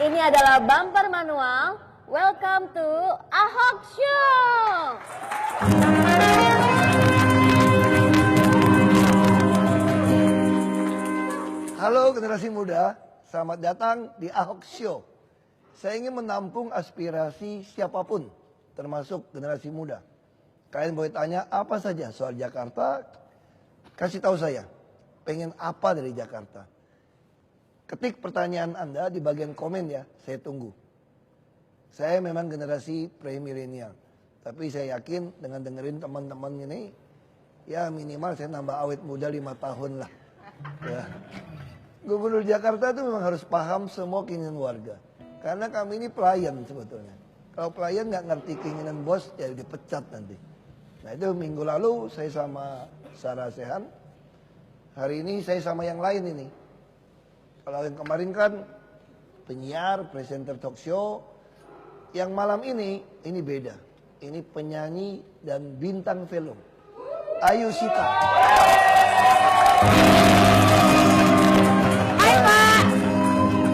Ini adalah bumper manual. Welcome to Ahok Show. Halo generasi muda, selamat datang di Ahok Show. Saya ingin menampung aspirasi siapapun, termasuk generasi muda. Kalian boleh tanya apa saja soal Jakarta, kasih tahu saya, pengen apa dari Jakarta. Ketik pertanyaan Anda di bagian komen ya, saya tunggu. Saya memang generasi pre-milenial, tapi saya yakin dengan dengerin teman-teman ini, ya minimal saya nambah awet muda 5 tahun lah. Ya. Gubernur Jakarta itu memang harus paham semua keinginan warga. Karena kami ini pelayan sebetulnya. Kalau pelayan nggak ngerti keinginan bos, ya dipecat nanti. Nah itu minggu lalu saya sama Sarah Sehan. Hari ini saya sama yang lain ini. Kalau yang kemarin kan penyiar, presenter talk show. Yang malam ini beda. Ini penyanyi dan bintang film. Ayu Sita. Hai Pak,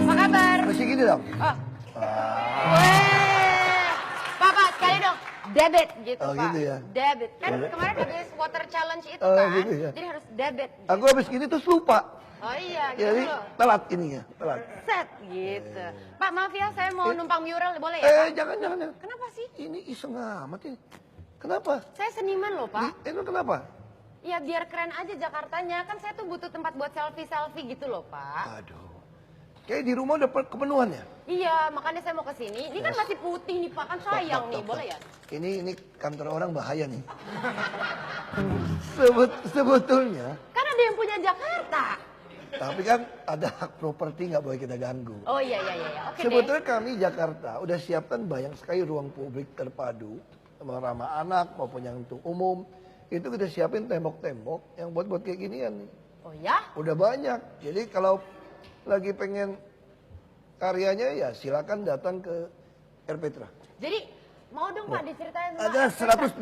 apa kabar? Masih gini dong? Oh. Pak, sekali dong. Debit gitu Oh, Pak. gitu ya? Debit. Kan kemarin habis water challenge itu Oh, kan. gitu ya? Jadi harus debit. Aku habis gini terus lupa. Oh iya gitu Jadi loh. telat ininya, telat. Set gitu. Pak maaf ya saya mau numpang mural boleh ya Pak? Jangan. Kenapa sih? Ini iseng amat ini. Kenapa? Saya seniman loh Pak. Itu kenapa? Ya biar keren aja Jakartanya. Kan saya tuh butuh tempat buat selfie gitu loh Pak. Aduh. Kayak di rumah udah kepenuhan ya? Iya makanya saya mau kesini. Ini kan masih putih nih Pak. Kan sayang nih boleh ya? Ini kantor orang bahaya nih. Sebetulnya. Kan ada yang punya Jakarta. Tapi kan ada hak properti nggak boleh kita ganggu. Oh iya. Oke Sebetulnya kami Jakarta udah siapkan banyak sekali ruang publik terpadu. Ramah anak maupun yang untuk umum. Itu kita siapin tembok-tembok yang buat kayak ginian nih. Oh ya? Udah banyak. Jadi kalau lagi pengen karyanya ya silakan datang ke R. Petra. Jadi mau dong Pak diceritain Pak. Ada 188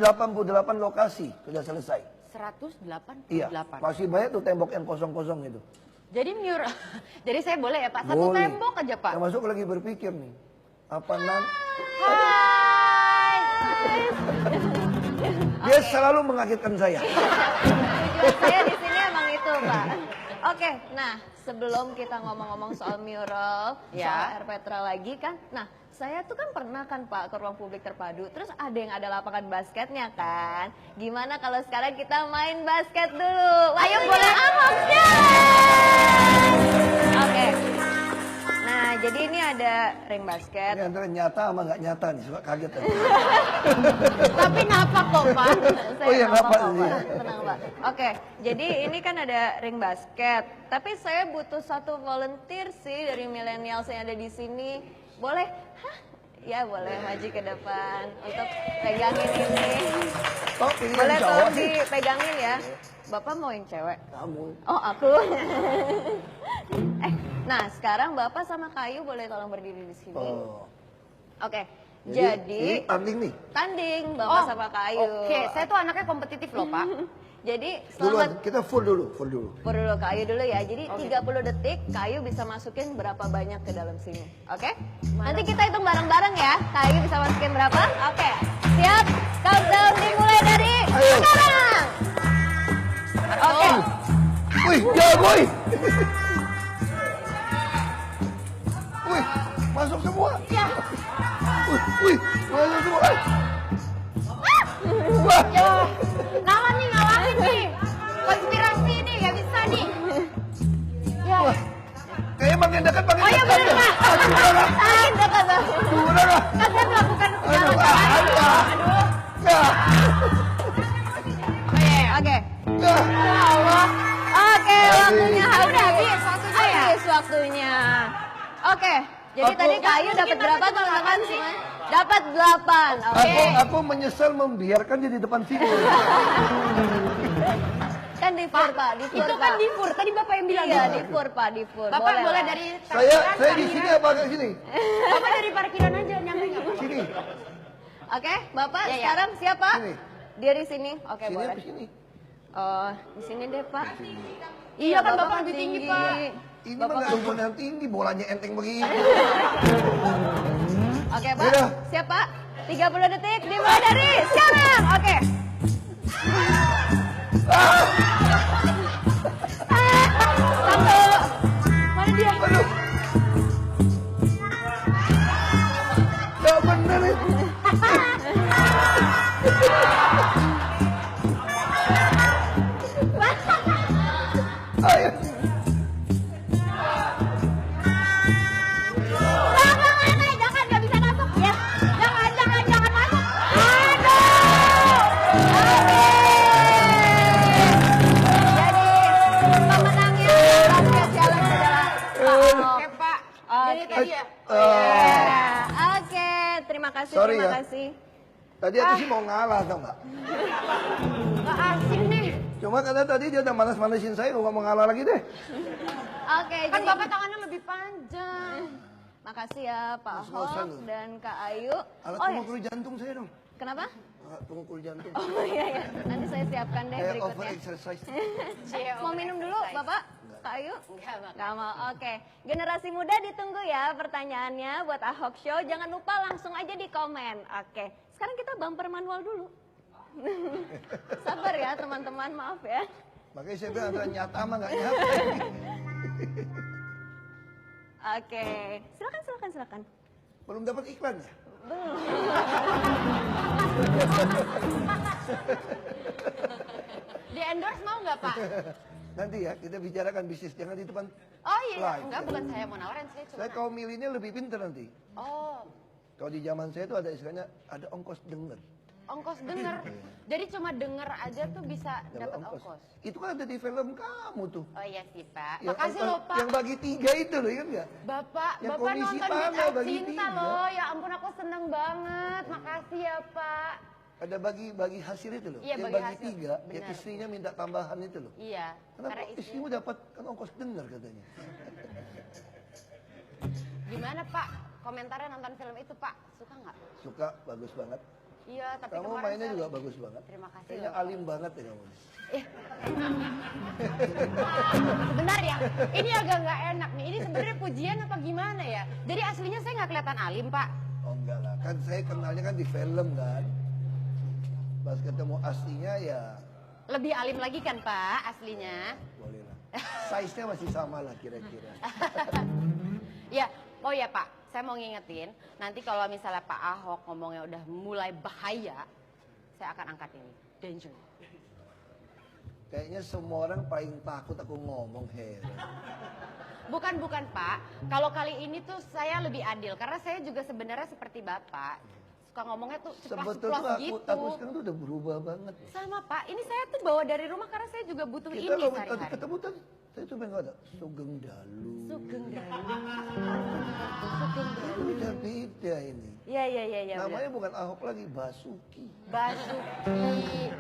lokasi sudah selesai. 188. Iya. Masih banyak tuh tembok yang kosong-kosong itu. Jadi mural. Jadi saya boleh ya Pak? Satu Boleh. tembok aja Pak. Termasuk lagi berpikir nih. Apa nanti? Hai. Dia selalu mengagetkan saya. Tujuan saya di sini emang itu Pak. Oke, nah sebelum kita ngomong-ngomong soal mural, soal R. Petra lagi kan. Nah saya tuh kan pernah kan Pak ke ruang publik terpadu. Terus ada yang ada lapangan basketnya kan. Gimana kalau sekarang kita main basket dulu? Ayo boleh Ahok Oke. Nah jadi ini ada ring basket. Ini antara nyata sama nggak nyata nih, suka kaget aja. Tapi napak kok Pak. Oh iya, napak kok, sih. Pak. Tenang Pak. Oke, jadi ini kan ada ring basket. Tapi saya butuh satu volunteer sih dari milenial yang ada di sini. Boleh? Hah? Ya boleh maju ke depan untuk pegangin ini. Oh, pilih yang Boleh cowok tolong sih. dipegangin ya. Bapak mau yang cewek? Kamu. Oh aku. Nah sekarang Bapak sama Kayu boleh tolong berdiri di sini. Oh. Oke. Ini Jadi tanding nih. tanding Bapak sama Kayu. Oke, saya tuh anaknya kompetitif loh Pak. Jadi Duluan, selamat kita full dulu. pur dulu Kayu dulu ya. Jadi 30 detik Kayu bisa masukin berapa banyak ke dalam sini. Oke? Nanti kita hitung bareng-bareng ya. Kayu bisa masukin berapa? Oke. Siap? Countdown dimulai dari Ayo. sekarang. Oke. Wih, jagoy. Wih, masuk semua. Ya. Wih, masuk semua. Wah. Nawan nih, ngalahin nih. Konspirasi nih, gak bisa nih. Ya. Wah. Kayaknya makin dekat makin Oh iya dekat. bener Pak. Makin dekat Bang. Udah lah. Kan saya melakukan segala Aduh, cara. aduh. Aduh. Ya. Oke. Ya. Ya Allah. Oke, waktunya habis. Udah habis waktunya ya? Habis waktunya. Oke. Jadi Aku- tadi Kayu dapat berapa teman-teman sih? Dapat 8. Oke. Aku menyesal membiarkan dia di depan sini. Kan di fur Pak, di fur Itu Pak. kan di fur, tadi Bapak yang bilang. Iya, di fur Pak, di fur. Bapak boleh lah. dari Saya parkiran, di sini apa agak sini? Bapak dari parkiran aja, nyampe nggak? Sini. Oke, Bapak Ya, ya. sekarang siapa? Sini. Dia di sini. Oke, Sini boleh. apa sini? Di sini deh, Pak. Iya kan Bapak kan lebih tinggi Pak. Ini mah nggak hubungan tinggi, bolanya enteng begini. Oke, Pak. Udah. Siap, Pak. 30 detik dimulai dari sekarang. Oke. Satu. Mana dia? Aduh. Gak bener itu. Ayo. Jangan, nggak bisa masuk. Yes. Jangan masuk. Jadi pemenangnya basket challenge adalah Pak Ahok. Oke, Pak. Jadi Oke. tadi ya. Oke, terima kasih, Sorry terima ya. kasih. Tadi aku sih mau ngalah tau nggak? Nggak asik nih. Cuma karena tadi dia udah manas-manasin saya, gua nggak mau ngalah lagi deh. Oke, Kan jadi Bapak tangannya lebih panjang. makasih ya Pak Ngos-ngosan Ahok lu. dan Kak Ayu. Alat Oh ya, pengukur jantung saya dong. kenapa? Alat pengukur jantung. Oh iya, iya. Nanti saya siapkan deh Kayak over berikutnya. exercise. Mau minum dulu, Bapak? Kak Ayu? Enggak, Mak. Nggak mau, oke. Generasi muda ditunggu ya pertanyaannya buat Ahok Show. Jangan lupa langsung aja di komen. Oke, sekarang kita bumper manual dulu. Sabar ya teman-teman, maaf ya. Makanya saya bilang antara nyata sama nggak nyata. Oke, silakan. Belum dapat iklan ya? Belum. Di endorse mau nggak, Pak? Nanti ya kita bicarakan bisnis, jangan di depan. Oh iya, Live. enggak bukan saya mau nawarin sih cuma. Saya kaum milenial lebih pintar nanti. Oh, Kalau di zaman saya itu ada istilahnya ada ongkos denger. ongkos denger. Jadi cuma denger aja tuh bisa dapat ongkos. Itu kan ada di film kamu tuh. Oh iya sih, Pak. Yang Makasih apa- loh, Pak. Yang bagi 3 itu loh, ingat nggak? Bapak, Yang Bapak komisi nonton tanah Bintang bagi Cinta 3. loh. Ya ampun aku seneng banget. Makasih ya, Pak. Ada bagi hasil itu loh. Iya, yang bagi bagi hasil. 3, yang Benar. istrinya minta tambahan itu loh. Iya, Kenapa karena istri. istrimu dapat kan ongkos denger katanya? Gimana, Pak? Komentarnya nonton film itu, Pak? Suka nggak? Suka, bagus banget. Iya, tapi Kamu kemarin mainnya saya- juga bagus banget. Terima kasih Kayaknya loh. alim banget ya kamu. Sebentar ya, ini agak nggak enak nih. Ini sebenarnya pujian apa gimana ya? Jadi aslinya saya nggak kelihatan alim, Pak. Oh enggak lah, kan saya kenalnya kan di film kan. Pas ketemu aslinya ya Lebih alim lagi kan, Pak, aslinya? boleh lah. Size-nya masih sama lah kira-kira. Ya, oh ya Pak, saya mau ngingetin, nanti kalau misalnya Pak Ahok ngomongnya udah mulai bahaya, saya akan angkat ini. Danger. Kayaknya semua orang paling takut aku ngomong heran. Bukan Pak, kalau kali ini tuh saya lebih adil, karena saya juga sebenarnya seperti Bapak. Suka ngomongnya tuh ceplos-ceplos Sebetulnya gitu. aku sekarang tuh udah berubah banget. Sama Pak, ini saya tuh bawa dari rumah karena saya juga butuh Kita ini kalau tadi sehari-hari. ketemu tadi, saya cuma nggak ada Sugeng Dalu. Sugeng Dalu. Itu udah beda ini. Iya. Namanya bukan Ahok lagi, Basuki. Basuki.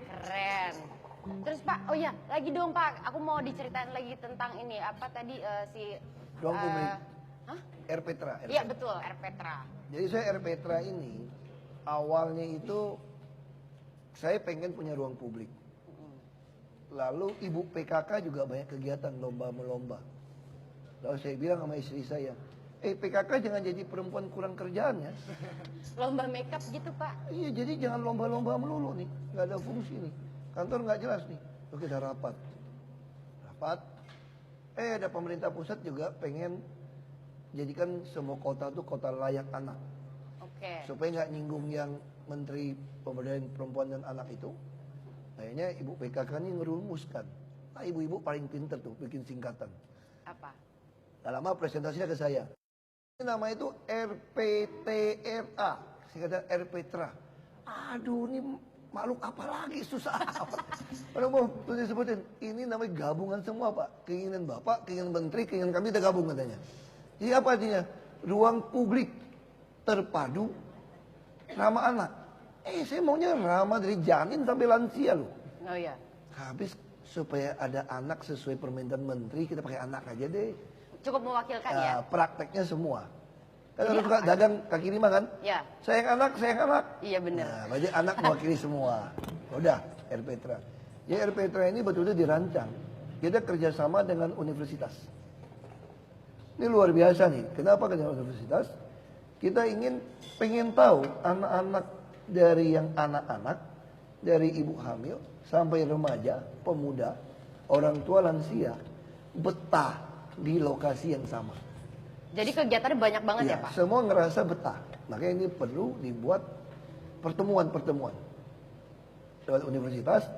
Keren. Terus Pak, oh ya, lagi dong Pak, aku mau diceritain lagi tentang ini, apa tadi si... Ruang publik. Hah? R. Petra. R. Iya Petra. betul, R. Petra. Jadi saya R. Petra ini, awalnya itu saya pengen punya ruang publik. Lalu ibu PKK juga banyak kegiatan lomba-melomba. Lalu saya bilang sama istri saya, PKK jangan jadi perempuan kurang kerjaan ya. Lomba makeup gitu Pak. Iya, jadi jangan lomba-lomba melulu nih, nggak ada fungsi nih. Kantor nggak jelas nih. Oke, kita rapat. Ada pemerintah pusat juga pengen jadikan semua kota tuh kota layak anak. Oke. Supaya nggak nyinggung yang Menteri Pemberdayaan Perempuan dan Anak itu. Kayaknya Ibu PKK ini ngerumuskan. Nah, ibu-ibu paling pinter tuh bikin singkatan. Apa? Gak lama presentasinya ke saya. Ini nama itu RPTRA. Singkatan R. Petra. Aduh, ini makhluk apa lagi, susah apa. Kalau mau tuh disebutin, ini namanya gabungan semua Pak. Keinginan Bapak, keinginan Menteri, keinginan kami kita gabung katanya. Jadi apa artinya? Ruang publik terpadu ramah anak. Saya maunya ramah dari janin sampai lansia loh. Oh iya. Habis supaya ada anak sesuai permintaan menteri, kita pakai anak aja deh. Cukup mewakilkan ya? Prakteknya semua. Kan Jadi orang suka apa? dagang kaki lima kan? Ya. Sayang anak, sayang anak. Iya benar. Nah, berarti anak mewakili semua. Udah, R. Petra. Ya R. Petra ini betul-betul dirancang. Kita kerjasama dengan universitas. Ini luar biasa nih. Kenapa ke universitas? Kita pengen tahu anak-anak dari yang anak-anak, dari ibu hamil sampai remaja, pemuda, orang tua lansia, betah di lokasi yang sama. Jadi kegiatannya banyak banget ya, Pak? Semua ngerasa betah. Makanya ini perlu dibuat pertemuan-pertemuan. Lewat universitas,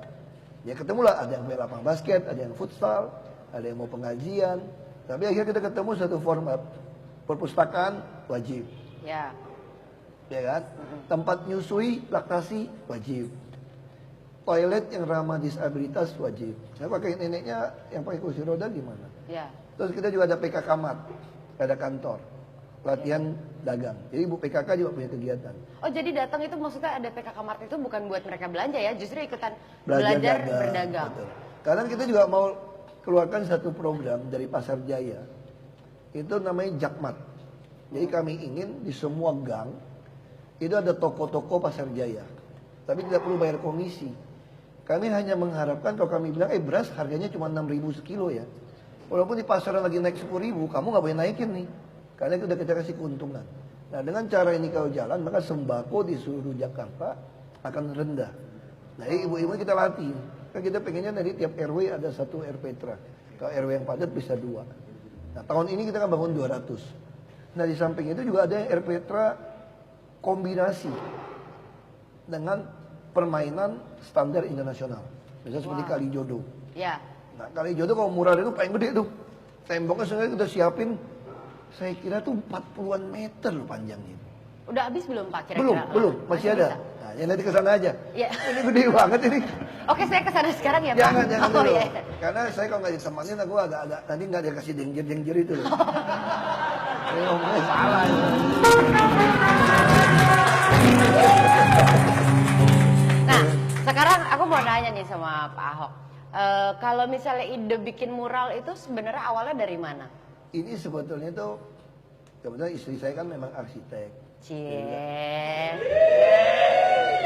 ya ketemulah ada yang main lapangan basket, ada yang futsal, ada yang mau pengajian. Tapi akhirnya kita ketemu satu format. Perpustakaan wajib. Ya. Ya kan? Tempat nyusui, laktasi wajib. Toilet yang ramah disabilitas wajib. Saya pakai neneknya yang pakai kursi roda gimana? Ya. Terus kita juga ada PKK Mat, ada kantor, latihan dagang. Jadi ibu PKK juga punya kegiatan. Oh jadi datang itu maksudnya ada PKK Mart itu bukan buat mereka belanja ya, justru ikutan Belajar belajar dagang, berdagang. betul. Karena kita juga mau keluarkan satu program dari Pasar Jaya, itu namanya Jakmat. Jadi kami ingin di semua gang itu ada toko-toko Pasar Jaya, tapi tidak perlu bayar komisi. Kami hanya mengharapkan kalau kami bilang, beras harganya cuma 6.000 sekilo ya. Walaupun di pasaran lagi naik 10.000, kamu nggak boleh naikin nih, karena itu udah kita kasih keuntungan. Nah dengan cara ini kalau jalan, maka sembako di seluruh Jakarta akan rendah. Nah ibu-ibu kita latih. Kan kita pengennya dari tiap RW ada satu RPtra. Kalau RW yang padat bisa 2. Nah tahun ini kita akan bangun 200. Nah di samping itu juga ada yang RPtra kombinasi dengan permainan standar internasional. Misalnya seperti Kali Jodoh. Ya. Nah Kali Jodoh kalau murah itu paling gede tuh. Temboknya sebenarnya kita siapin, saya kira tuh 40-an meter loh panjangnya. Udah habis belum Pak kira-kira? Belum, masih ada. bisa? Nah, ya nanti ke sana aja. Iya. Ini gede banget ini. Oke saya kesana sekarang ya Pak. Jangan Oh, dulu. iya. Karena saya kalau nggak ditemanin aku agak nanti nggak dikasih dengjer itu loh. Saya ngomongnya salah. Nah sekarang aku mau nanya nih sama Pak Ahok. Kalau misalnya ide bikin mural itu sebenarnya awalnya dari mana? Ini sebetulnya tuh kebetulan istri saya kan memang arsitek. Cie.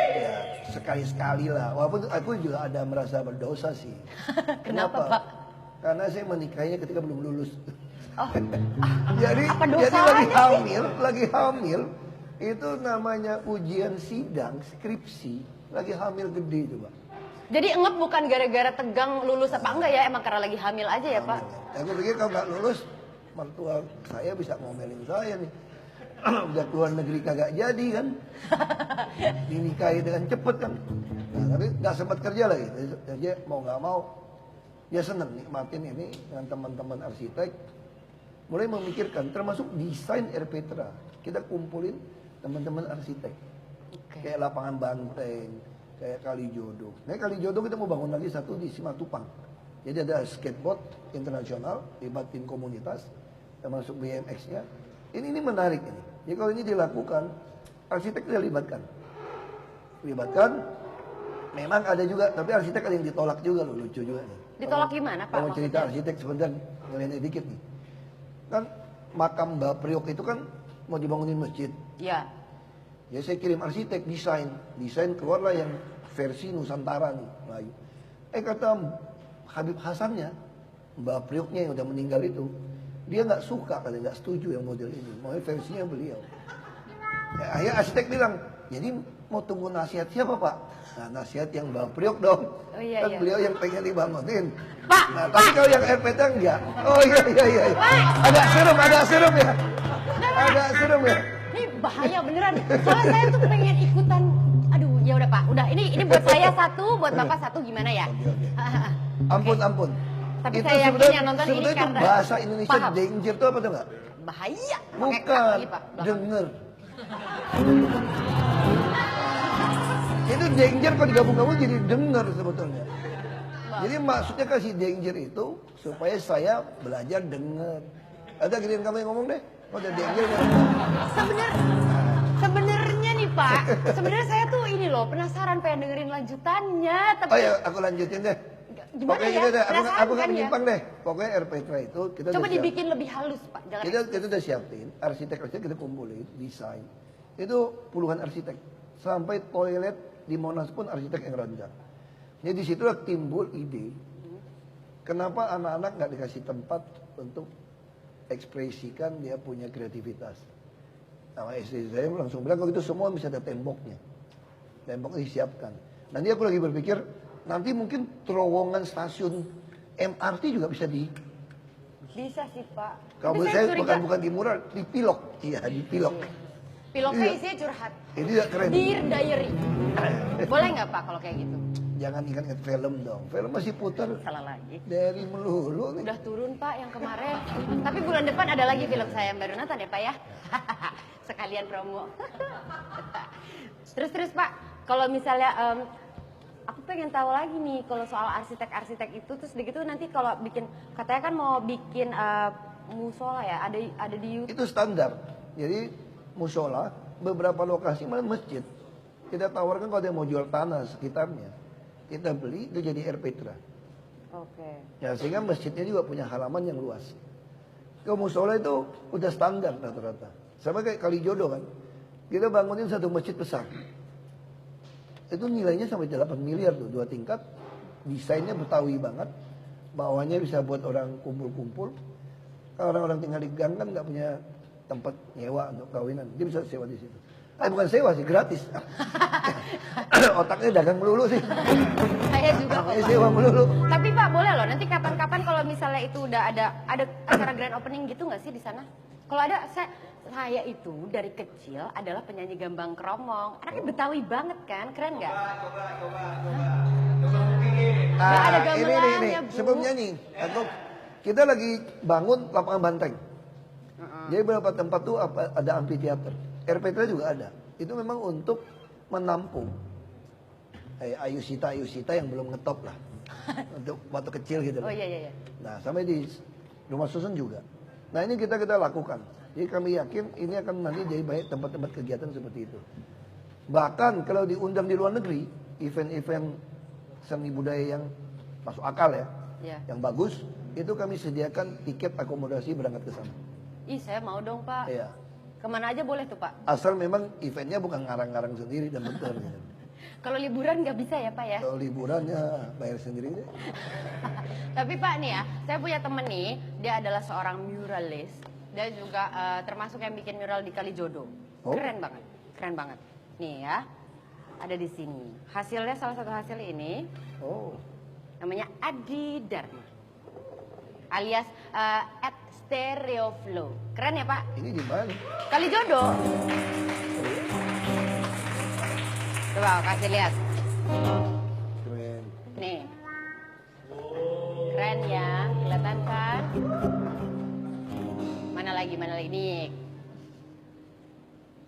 Ya, sekali-sekali lah. Walaupun aku juga ada merasa berdosa sih. Kenapa, Pak? Karena saya menikahinya ketika belum lulus. Oh, jadi apa jadi dosanya lagi hamil, itu namanya ujian sidang, skripsi, lagi hamil gede itu, Pak. jadi engep bukan gara-gara tegang lulus apa enggak ya, emang karena lagi hamil aja ya Pak? Aku pikir kalau nggak lulus, mertua saya bisa ngomelin saya nih. Udah keluar negeri kagak jadi kan. Dinikahi dengan cepet kan. Nah, tapi nggak sempat kerja lagi. Jadi mau nggak mau, dia seneng nikmatin ini dengan teman-teman arsitek. Mulai memikirkan, termasuk desain RPtra. Kita kumpulin teman-teman arsitek. Kayak lapangan banteng, kayak Kali Jodoh. Nah Kali Jodoh kita mau bangun lagi satu di Simatupang. Jadi ada skateboard internasional, libatin komunitas, termasuk BMX-nya. Ini menarik ini. Jadi kalau ini dilakukan, arsitek kita libatkan. Memang ada juga, tapi arsitek ada yang ditolak juga loh, lucu juga nih. Ditolak gimana Pak? Kalau cerita arsitek sebentar, ngeliatnya dikit nih. Kan makam Mbak Priok itu kan mau dibangunin masjid. Iya. Ya saya kirim arsitek desain keluarlah yang versi Nusantara nih, Melayu. Kata Habib Hasannya, Mbak Prioknya yang udah meninggal itu, dia nggak suka, katanya nggak setuju yang model ini, mau versinya beliau. Ya, akhirnya arsitek bilang, jadi mau tunggu nasihat siapa Pak? Nah nasihat yang Mbak Priok dong, Oh, iya, kan iya. beliau yang pengen dibangunin. Pak, Nah tapi kalau yang RPT enggak. Oh iya. Agak serem ya. Agak serem ya. Ini bahaya beneran. Soalnya saya tuh pengen ikutan. Aduh, ya udah Pak. Udah, ini buat saya satu, buat Bapak satu gimana ya? Oke. Ampun. Tapi Itu saya yakin sebenarnya- yang nonton ini sebenarnya itu karena bahasa Indonesia paham. danger itu apa tuh enggak? Bahaya. Pakai K Bukan, lagi, Pak. Belakang. denger. Itu danger kalau digabung-gabung jadi denger sebetulnya. Jadi maksudnya kasih danger itu supaya saya belajar denger. Ada giliran kamu yang ngomong deh, kalau ada danger ya. Sebenarnya nih Pak, sebenarnya saya tuh ini loh penasaran pengen dengerin lanjutannya, tapi Oh ya, aku lanjutin deh. Gimana Pokoknya ya? kita deh, Penasaran aku nggak kan ya? menyimpang deh. Pokoknya RPtra itu kita coba udah dibikin lebih halus Pak. Jangan kita udah siapin, arsitek kita kumpulin, desain. Itu puluhan arsitek. Sampai toilet di Monas pun arsitek yang rancang. Jadi disitulah timbul ide. Kenapa anak-anak nggak dikasih tempat untuk mengekspresikan dia punya kreativitas. Sama istri saya langsung bilang, kalau itu semua bisa ada temboknya. Tembok disiapkan. Nanti aku lagi berpikir, nanti mungkin terowongan stasiun MRT juga bisa di... Bisa sih Pak. Kalau Tapi saya curiga- bukan di mural, di pilok. Iya, di pilok. Piloknya Iya. isinya curhat. Ini juga keren. Dear Diary. Boleh nggak Pak kalau kayak gitu? Jangan ingat-ingat film dong. Film masih putar Salah lagi. dari melulu nih. Udah turun Pak yang kemarin. Tapi bulan depan ada lagi film saya yang baru nonton ya Pak ya. Sekalian promo. Terus Pak, kalau misalnya aku pengen tahu lagi nih kalau soal arsitek-arsitek itu, terus begitu nanti kalau bikin, katanya kan mau bikin musola ya, ada di YouTube. Itu standar. Jadi musola, beberapa lokasi malah masjid. Kita tawarkan kalau dia mau jual tanah sekitarnya, kita beli itu jadi RPtra. Oke. Ya sehingga masjidnya juga punya halaman yang luas. Kalau musola itu udah standar rata-rata. Sama kayak Kalijodo kan. Kita bangunin satu masjid besar. Itu nilainya sampai 8 miliar tuh, 2 tingkat. Desainnya Betawi banget. Bawahnya bisa buat orang kumpul-kumpul. Kalau orang-orang tinggal di gang kan nggak punya tempat nyewa untuk kawinan. Dia bisa sewa di situ. Bukan sewa sih, gratis. Otaknya dagang melulu sih. Saya juga kok Makanya Pak. sewa melulu. Tapi Pak boleh loh, nanti kapan-kapan kalau misalnya itu udah ada acara grand opening gitu nggak sih di sana? Kalau ada, saya itu dari kecil adalah penyanyi gambang kromong. Anaknya Betawi banget kan, keren nggak? Nggak ada gamelannya, Bu. Sebelum nyanyi, kita lagi bangun lapangan banteng. Jadi beberapa tempat tuh ada amphitheater. RPTRA juga ada. Itu memang untuk menampung Ayusita yang belum ngetop lah. Untuk waktu kecil gitu. Oh iya. Nah, sampai di rumah susun juga. Nah, ini kita lakukan. Jadi kami yakin ini akan nanti jadi banyak tempat-tempat kegiatan seperti itu. Bahkan kalau diundang di luar negeri, event-event seni budaya yang masuk akal ya, yang bagus, itu kami sediakan tiket akomodasi berangkat ke sana. Ih, saya mau dong Pak. Iya. Kemana aja boleh tuh Pak? Asal memang eventnya bukan ngarang-ngarang sendiri dan betul gitu. Kalau liburan nggak bisa ya Pak ya? Kalau liburannya bayar sendiri deh. Tapi Pak nih ya, saya punya temen nih, dia adalah seorang muralis. Dia juga termasuk yang bikin mural di Kalijodo. Oh. Keren banget. Nih ya, ada di sini. Hasilnya, salah satu hasil ini, Oh. namanya Adi Dharma. Alias at Stereoflow. Keren ya Pak? Ini di mana? Kalijodo. Coba kasih lihat. Keren. Nih. Keren ya, kelihatan kan? Mana lagi nih.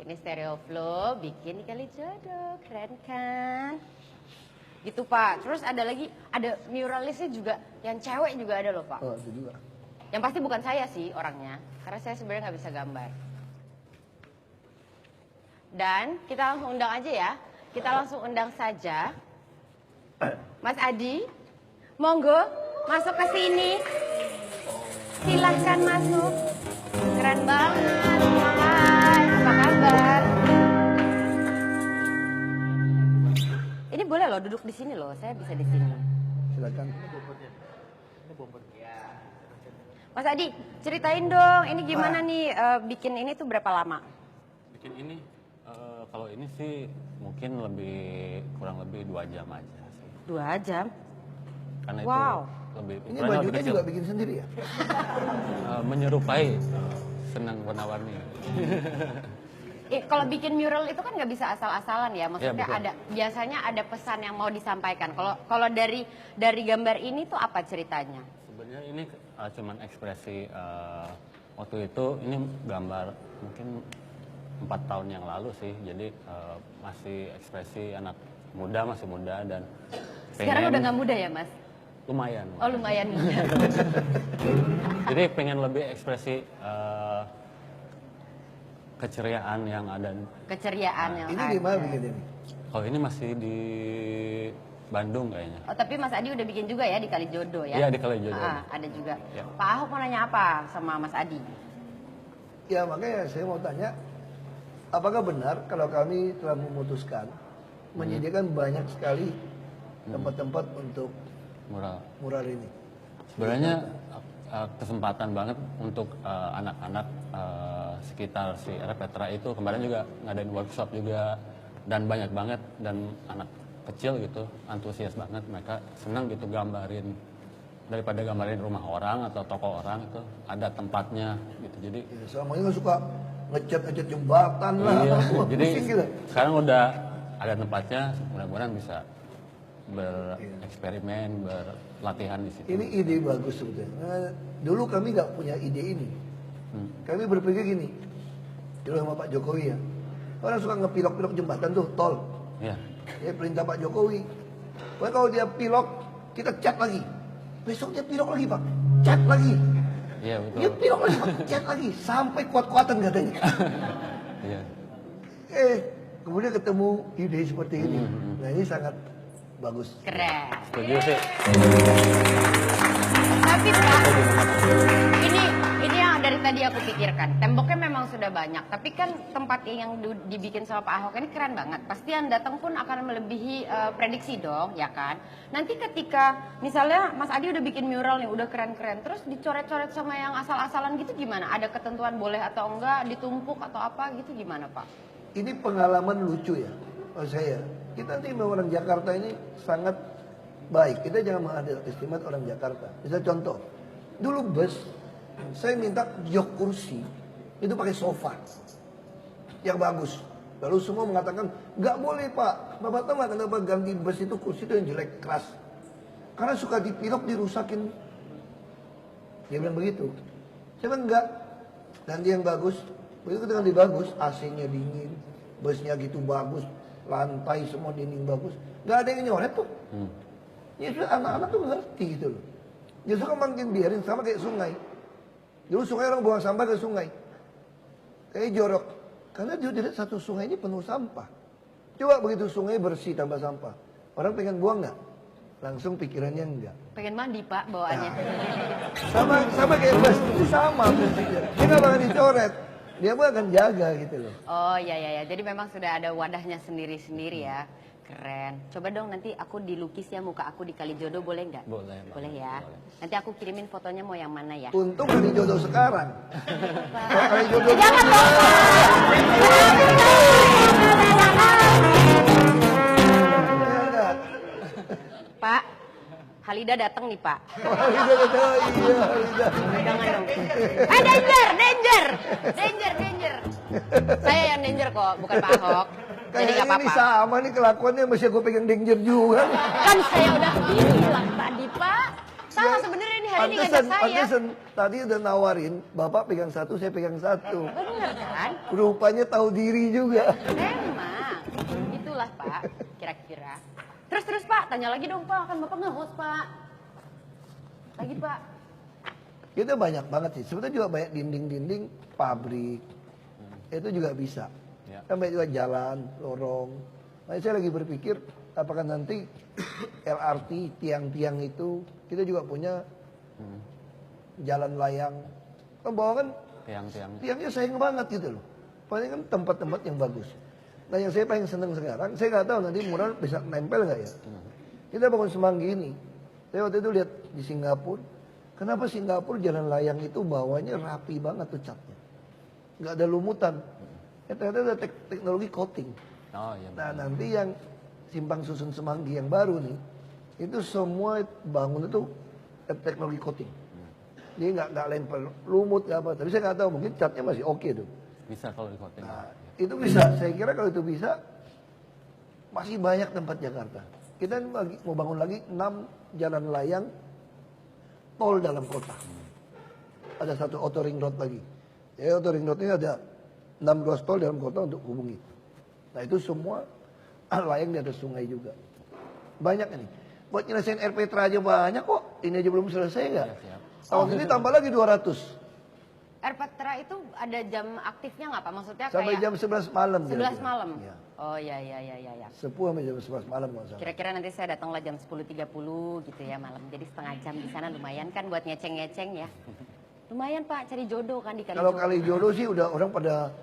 Ini Stereoflow bikin di Kalijodo, keren kan? Gitu Pak. Terus ada lagi, ada muralisnya juga, yang cewek juga ada loh Pak. Oh, itu juga. Yang pasti bukan saya sih orangnya, karena saya sebenarnya nggak bisa gambar. Dan kita langsung undang aja ya, kita langsung undang saja Mas Adi, monggo masuk ke sini. Silahkan masuk. Keren banget. Hai, apa kabar? Ini boleh loh duduk di sini loh, saya bisa di sini. Silakan. Mas Adi, ceritain dong, ini gimana nih bikin ini tuh berapa lama? Bikin ini, kalau ini sih mungkin kurang lebih 2 jam aja sih. 2 jam? Karena Wow. itu lebih Ini ukurannya lebih bajunya kecil. juga bikin sendiri ya? Menyerupai senang warna-warni. Kalau bikin mural itu kan nggak bisa asal-asalan ya, maksudnya betul. biasanya ada pesan yang mau disampaikan. Kalau dari gambar ini tuh apa ceritanya? Sebenarnya ini cuman ekspresi waktu itu ini gambar mungkin 4 tahun yang lalu sih. Jadi masih ekspresi anak muda, masih muda dan Sekarang udah nggak muda ya Mas? lumayan. Oh lumayan muda. Jadi pengen lebih ekspresi keceriaan yang ada. Keceriaan yang Ini ada. di mana bikin ini? Kalau ini masih di Bandung kayaknya. Oh tapi Mas Adi udah bikin juga ya di Kalijodo ya? Iya, di Kalijodo. Ada juga. Ya. Pak Ahok mau nanya apa sama Mas Adi? Ya makanya saya mau tanya, apakah benar kalau kami telah memutuskan menyediakan banyak sekali tempat-tempat untuk Mural. mural ini? Sebenarnya kesempatan banget untuk anak-anak sekitar si Erpetra itu. Kemarin juga ngadain workshop juga, dan banyak banget, dan anak kecil gitu antusias banget, mereka senang gitu gambarin, daripada gambarin rumah orang atau toko orang itu ada tempatnya gitu. Jadi Ya, selama ini kan suka ngecat jembatan lah. iya, Wah, jadi pusing gitu. sekarang udah ada tempatnya, mudah-mudahan bisa bereksperimen, berlatihan di situ. Ini ide bagus sebetulnya. Dulu kami nggak punya ide ini. Kami berpikir gini, dulu sama Pak Jokowi ya. Orang suka ngepilok-pilok jembatan tuh, tol. Iya. Ya perintah Pak Jokowi. Pokoknya kalau dia pilok, kita cat lagi. Besok dia pilok lagi Pak, cat lagi. Iya betul. Dia pilok lagi Pak, cat lagi. Sampai kuat-kuatan katanya. Iya. Kemudian ketemu ide seperti ini. Nah ini sangat bagus. Keren. Setuju sih. Tapi Pak, ini yang dari tadi aku pikirkan. Temboknya memang sudah banyak, tapi kan tempat yang dibikin sama Pak Ahok ini keren banget. Pasti yang datang pun akan melebihi prediksi dong, ya kan? Nanti ketika misalnya Mas Adi udah bikin mural nih, udah keren-keren, terus dicoret-coret sama yang asal-asalan gitu gimana? Ada ketentuan boleh atau enggak, ditumpuk atau apa gitu gimana Pak? Ini pengalaman lucu ya, menurut saya. Kita nih orang Jakarta ini sangat baik. Kita jangan mengadil-estimate orang Jakarta. Misal contoh, dulu bus, saya minta jok kursi, itu pakai sofa yang bagus. Lalu semua mengatakan, nggak boleh Pak. Bapak tahu nggak kenapa ganti bus itu kursi itu yang jelek, keras? Karena suka dipilok, dirusakin. Dia bilang begitu. Saya bilang enggak, ganti yang bagus. Begitu kita ganti bagus, AC-nya dingin, busnya gitu bagus, lantai semua dinding bagus. Nggak ada yang nyoret tuh. Ya sudah, anak-anak tuh ngerti gitu loh. Justru kan makin biarin sama kayak sungai. Dulu sungai orang buang sampah ke sungai. Kayak jorok. Karena dia tidak satu sungai ini penuh sampah. Coba begitu sungai bersih tanpa sampah. Orang pengen buang nggak? Langsung pikirannya enggak. Pengen mandi Pak bawaannya. Sama kayak bus, itu sama prinsipnya. Dia nggak bakal dicoret. Dia pun akan jaga gitu loh. Oh iya iya, jadi memang sudah ada wadahnya sendiri-sendiri ya. Keren. Coba dong nanti aku dilukis ya muka aku di Kalijodo, boleh nggak? Boleh. Boleh ya. Boleh. Nanti aku kirimin fotonya mau yang mana ya? Untung kali jodoh sekarang. Kalau kali jodoh Jangan dong. enggak. Pak, Halida datang nih Pak. Iya, Halida. Jangan dong. Danger. Saya yang danger kok, bukan Pak Ahok. Jadi Kayaknya nggak ini apa-apa. sama nih kelakuannya, masih gue pegang danger juga. Kan saya udah bilang tadi Pak. Salah sebenarnya ini hari ini ngajak saya. Pantesan tadi udah nawarin, Bapak pegang satu, saya pegang satu. Bener kan? Rupanya tahu diri juga. Memang. Itulah Pak, kira-kira. Terus Pak, tanya lagi dong Pak, kan Bapak nge-host Pak. Lagi Pak. Kita banyak banget sih. Sebetulnya juga banyak dinding-dinding pabrik. Itu juga bisa. Ya. Sampai juga jalan, lorong. Nah, saya lagi berpikir apakah nanti LRT, tiang-tiang itu kita juga punya jalan layang. Kan bawah kan Tiang-tiang. tiangnya sayang banget gitu loh. Paling kan tempat-tempat yang bagus. Nah yang saya paling seneng sekarang, saya nggak tahu nanti mural bisa nempel nggak ya. Kita bangun Semanggi ini. Saya waktu itu lihat di Singapura. Kenapa Singapura jalan layang itu bawahnya rapi banget tuh catnya. Nggak ada lumutan. Ya, ternyata ada teknologi coating. Oh iya. Nah nanti yang simpang susun Semanggi yang baru nih, itu semua bangun itu teknologi coating. Dia nggak lempel lumut nggak apa. Tapi saya nggak tahu mungkin catnya masih oke tuh. Bisa kalau di coating. Nah, itu bisa. Saya kira kalau itu bisa masih banyak tempat Jakarta. Kita lagi mau bangun lagi 6 jalan layang tol dalam kota. Ada satu auto ring road lagi. Ya auto ring road ini ada 6 ruas tol dalam kota untuk hubungi. Nah itu semua layang di atas sungai juga. Banyak ini. Buat nyelesain air Petra aja banyak kok. Ini aja belum selesai nggak? Siap. Tahun ini tambah lagi 200. Erpetra itu ada jam aktifnya nggak Pak? Maksudnya Sampai kayak jam 11 malam. 11 kira-kira. malam? Iya. Oh iya. 10 sampai jam 11 malam kalau salah. Kira-kira nanti saya datanglah jam 10.30 gitu ya malam. Jadi setengah jam di sana lumayan kan buat ngeceng-ngeceng ya. Lumayan Pak cari jodoh kan di Kalau Kalijodo. kali jodoh sih udah orang pada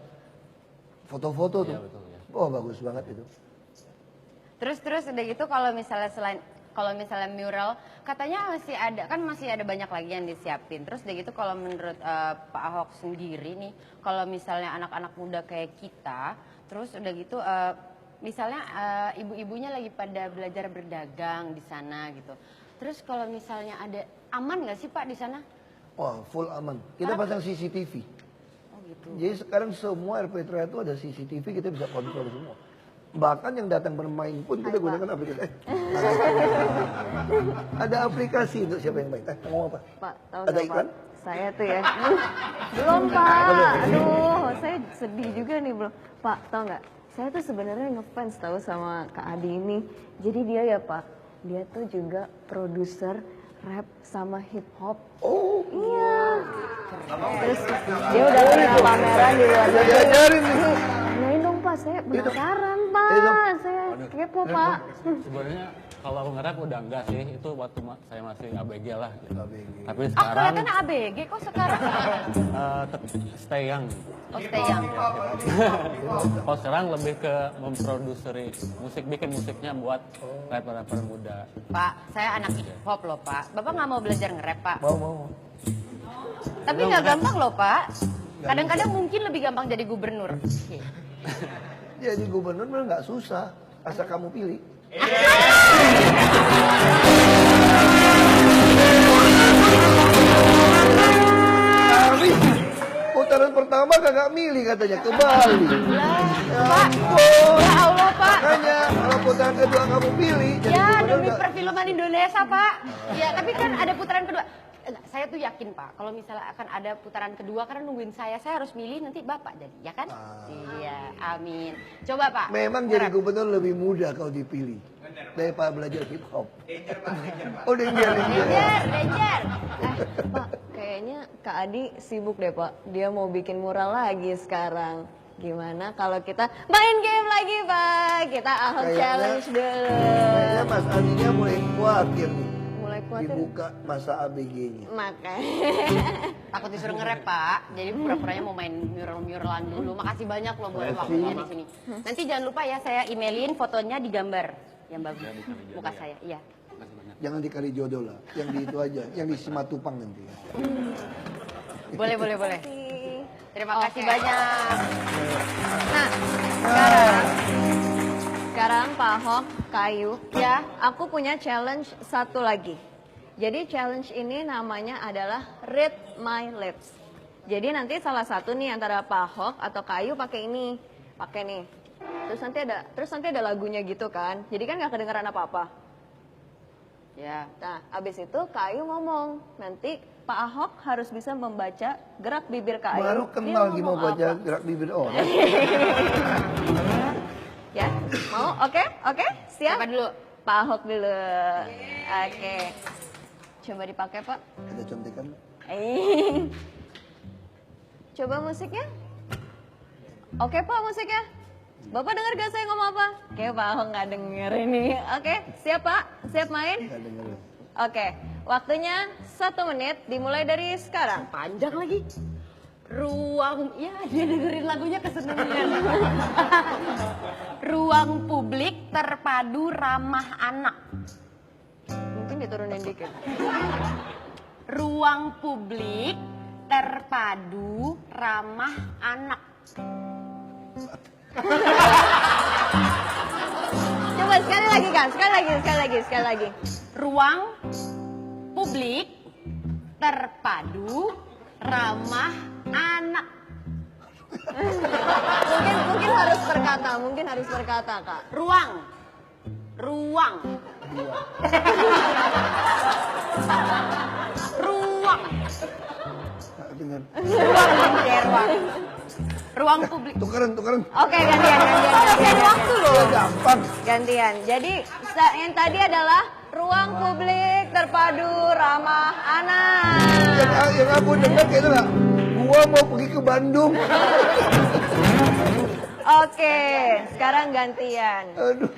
foto-foto tuh. Iya, betul, ya. Oh bagus banget itu. Terus udah gitu kalau misalnya selain kalau misalnya mural katanya masih ada banyak lagi yang disiapin. Terus udah gitu kalau menurut Pak Ahok sendiri nih, kalau misalnya anak-anak muda kayak kita, terus udah gitu misalnya ibu-ibunya lagi pada belajar berdagang di sana gitu. Terus kalau misalnya ada, aman nggak sih Pak di sana? Wah, full aman. Kita pasang CCTV. Oh gitu. Jadi sekarang semua RPTRA itu ada CCTV, kita bisa kontrol semua. Bahkan yang datang bermain pun kita gunakan aplikasi. Ada aplikasi untuk siapa yang main. Ngomong apa? Pak, tahu Ada nggak, iklan? Pak? Saya tuh ya. Belum Pak. Aduh, saya sedih juga nih belum. Pak, tahu nggak? Saya tuh sebenarnya ngefans tahu sama Kak Adi ini. Jadi dia ya Pak, dia tuh juga produser rap sama hip hop. Oh, Iya. Terus dia udah pernah pameran di luar negeri. diajarin nih. Kenalin dong Pak, saya penasaran Pak. Saya kepo Pak. Sebenarnya kalau aku nge-rap udah enggak sih, itu waktu saya masih ABG lah gitu. ABG. Tapi Oh sekarang kelihatan ABG kok sekarang. stay young. Oh stay young. Kalau sekarang lebih ke memproduseri musik, bikin musiknya buat rapper-rapper muda. Pak, saya anak hip hop loh Pak. Bapak nggak mau belajar nge-rap Pak? Mau. Tapi nggak gampang loh Pak. Kadang-kadang mungkin lebih gampang jadi gubernur. Jadi gubernur memang nggak susah, asal kamu pilih. Tapi putaran pertama kagak milih katanya ke Bali. Pak, ya Allah Pak. Makanya kalau putaran kedua kamu pilih, jadi Ya gubernur demi nggak- perfilman Indonesia Pak. Ya tapi kan ada putaran kedua. Enggak, saya tuh yakin Pak, kalau misalnya akan ada putaran kedua karena nungguin saya harus milih nanti Bapak jadi, ya kan? Iya, amin. Coba Pak. Memang jadi nge-rap. gubernur lebih mudah kalau dipilih daripada belajar hip hop. Oh, danger. Danger. Pak, kayaknya Kak Adi sibuk deh Pak. Dia mau bikin mural lagi sekarang. Gimana kalau kita main game lagi Pak? Kita Ahok Kayaknya- challenge dulu. Kayaknya Mas Adinya mulai khawatir nih. Mulai khawatir. Dibuka masa ABG-nya. Makanya. Takut disuruh nge-rap Pak, jadi pura-puranya mau main mural-muralan dulu. Makasih banyak loh buat waktunya di sini. Nanti jangan lupa ya saya emailin fotonya digambar yang bagus. Muka saya, iya. Jangan di Kalijodo lah, yang di itu aja, yang di Simatupang nanti. Boleh. Terima kasih Oke. banyak. Nah, sekarang Pak Ahok, Kayu, Ya, aku punya challenge satu lagi. Jadi challenge ini namanya adalah Read My Lips. Jadi nanti salah satu nih antara Pak Ahok atau Kayu pakai ini, pakai nih. Terus nanti ada lagunya gitu kan. Jadi kan nggak kedengeran apa-apa. ya. Nah, abis itu Kayu ngomong. Nanti Pak Ahok harus bisa membaca gerak bibir Kayu. Baru Dia kenal gimana ngomong baca apa. gerak bibir orang. Ya, mau? Oke? Siap? Siapa dulu? Pak Ahok dulu. Oke. Coba dipakai, Pak. Ada contekan. Coba musiknya. Oke, Pak, musiknya. Bapak dengar gak saya ngomong apa? Oke, Pak Ahok nggak denger ini. Oke, siap Pak? Siap main? Nggak dengerin. Oke, waktunya 1 menit dimulai dari sekarang. Panjang lagi. Ruang, ya dia dengerin lagunya kesenangan. Ruang publik terpadu ramah anak. Mungkin diturunin dikit. Ruang publik terpadu ramah anak. Coba sekali lagi kan, sekali lagi. Ruang publik terpadu ramah anak. Mungkin harus berkata, Kak. Ruang. Ruang. Nggak dengar. Ruang. Ruang publik. Tukeran. Oke, gantian. Waktu loh. Ya gampang. Gantian. Jadi yang tadi adalah ruang publik terpadu ramah anak. Yang aku dengar kayak itu nggak. Gua mau pergi ke Bandung. Oke, sekarang gantian. Aduh.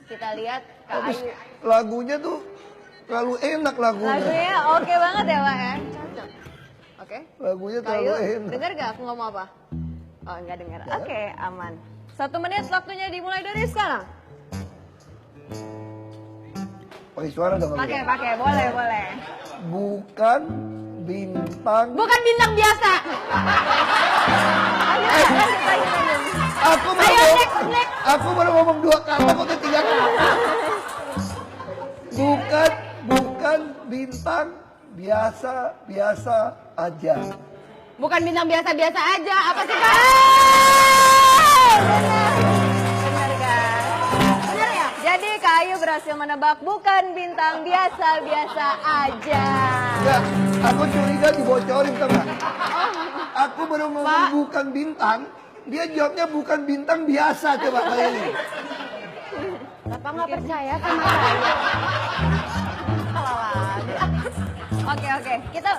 Kita lihat Kak Habis Ayu. lagunya tuh terlalu enak lagunya. Lagunya oke banget ya, Pak ya. Cocok. Oke. Lagunya terlalu Kayu, enak. dengar gak aku ngomong apa? Oh, enggak dengar. Oke, aman. 1 menit waktunya dimulai dari sekarang. Pakai suara dong. Pakai, boleh. Bukan bintang. Bukan bintang biasa. Aku baru ngomong 2 kata, kok udah 3 kata. Bukan bintang biasa aja. Bukan bintang biasa-biasa aja. Apa sih, Pak? Benar kan? Benar ya? Jadi Kak Ayu berhasil menebak bukan bintang biasa-biasa aja. Enggak, aku curiga dibocorin teman. Aku baru ngomong bukan bintang, dia jawabnya bukan bintang biasa, coba bayangin. Bapak nggak percaya sama saya? Oke, kita.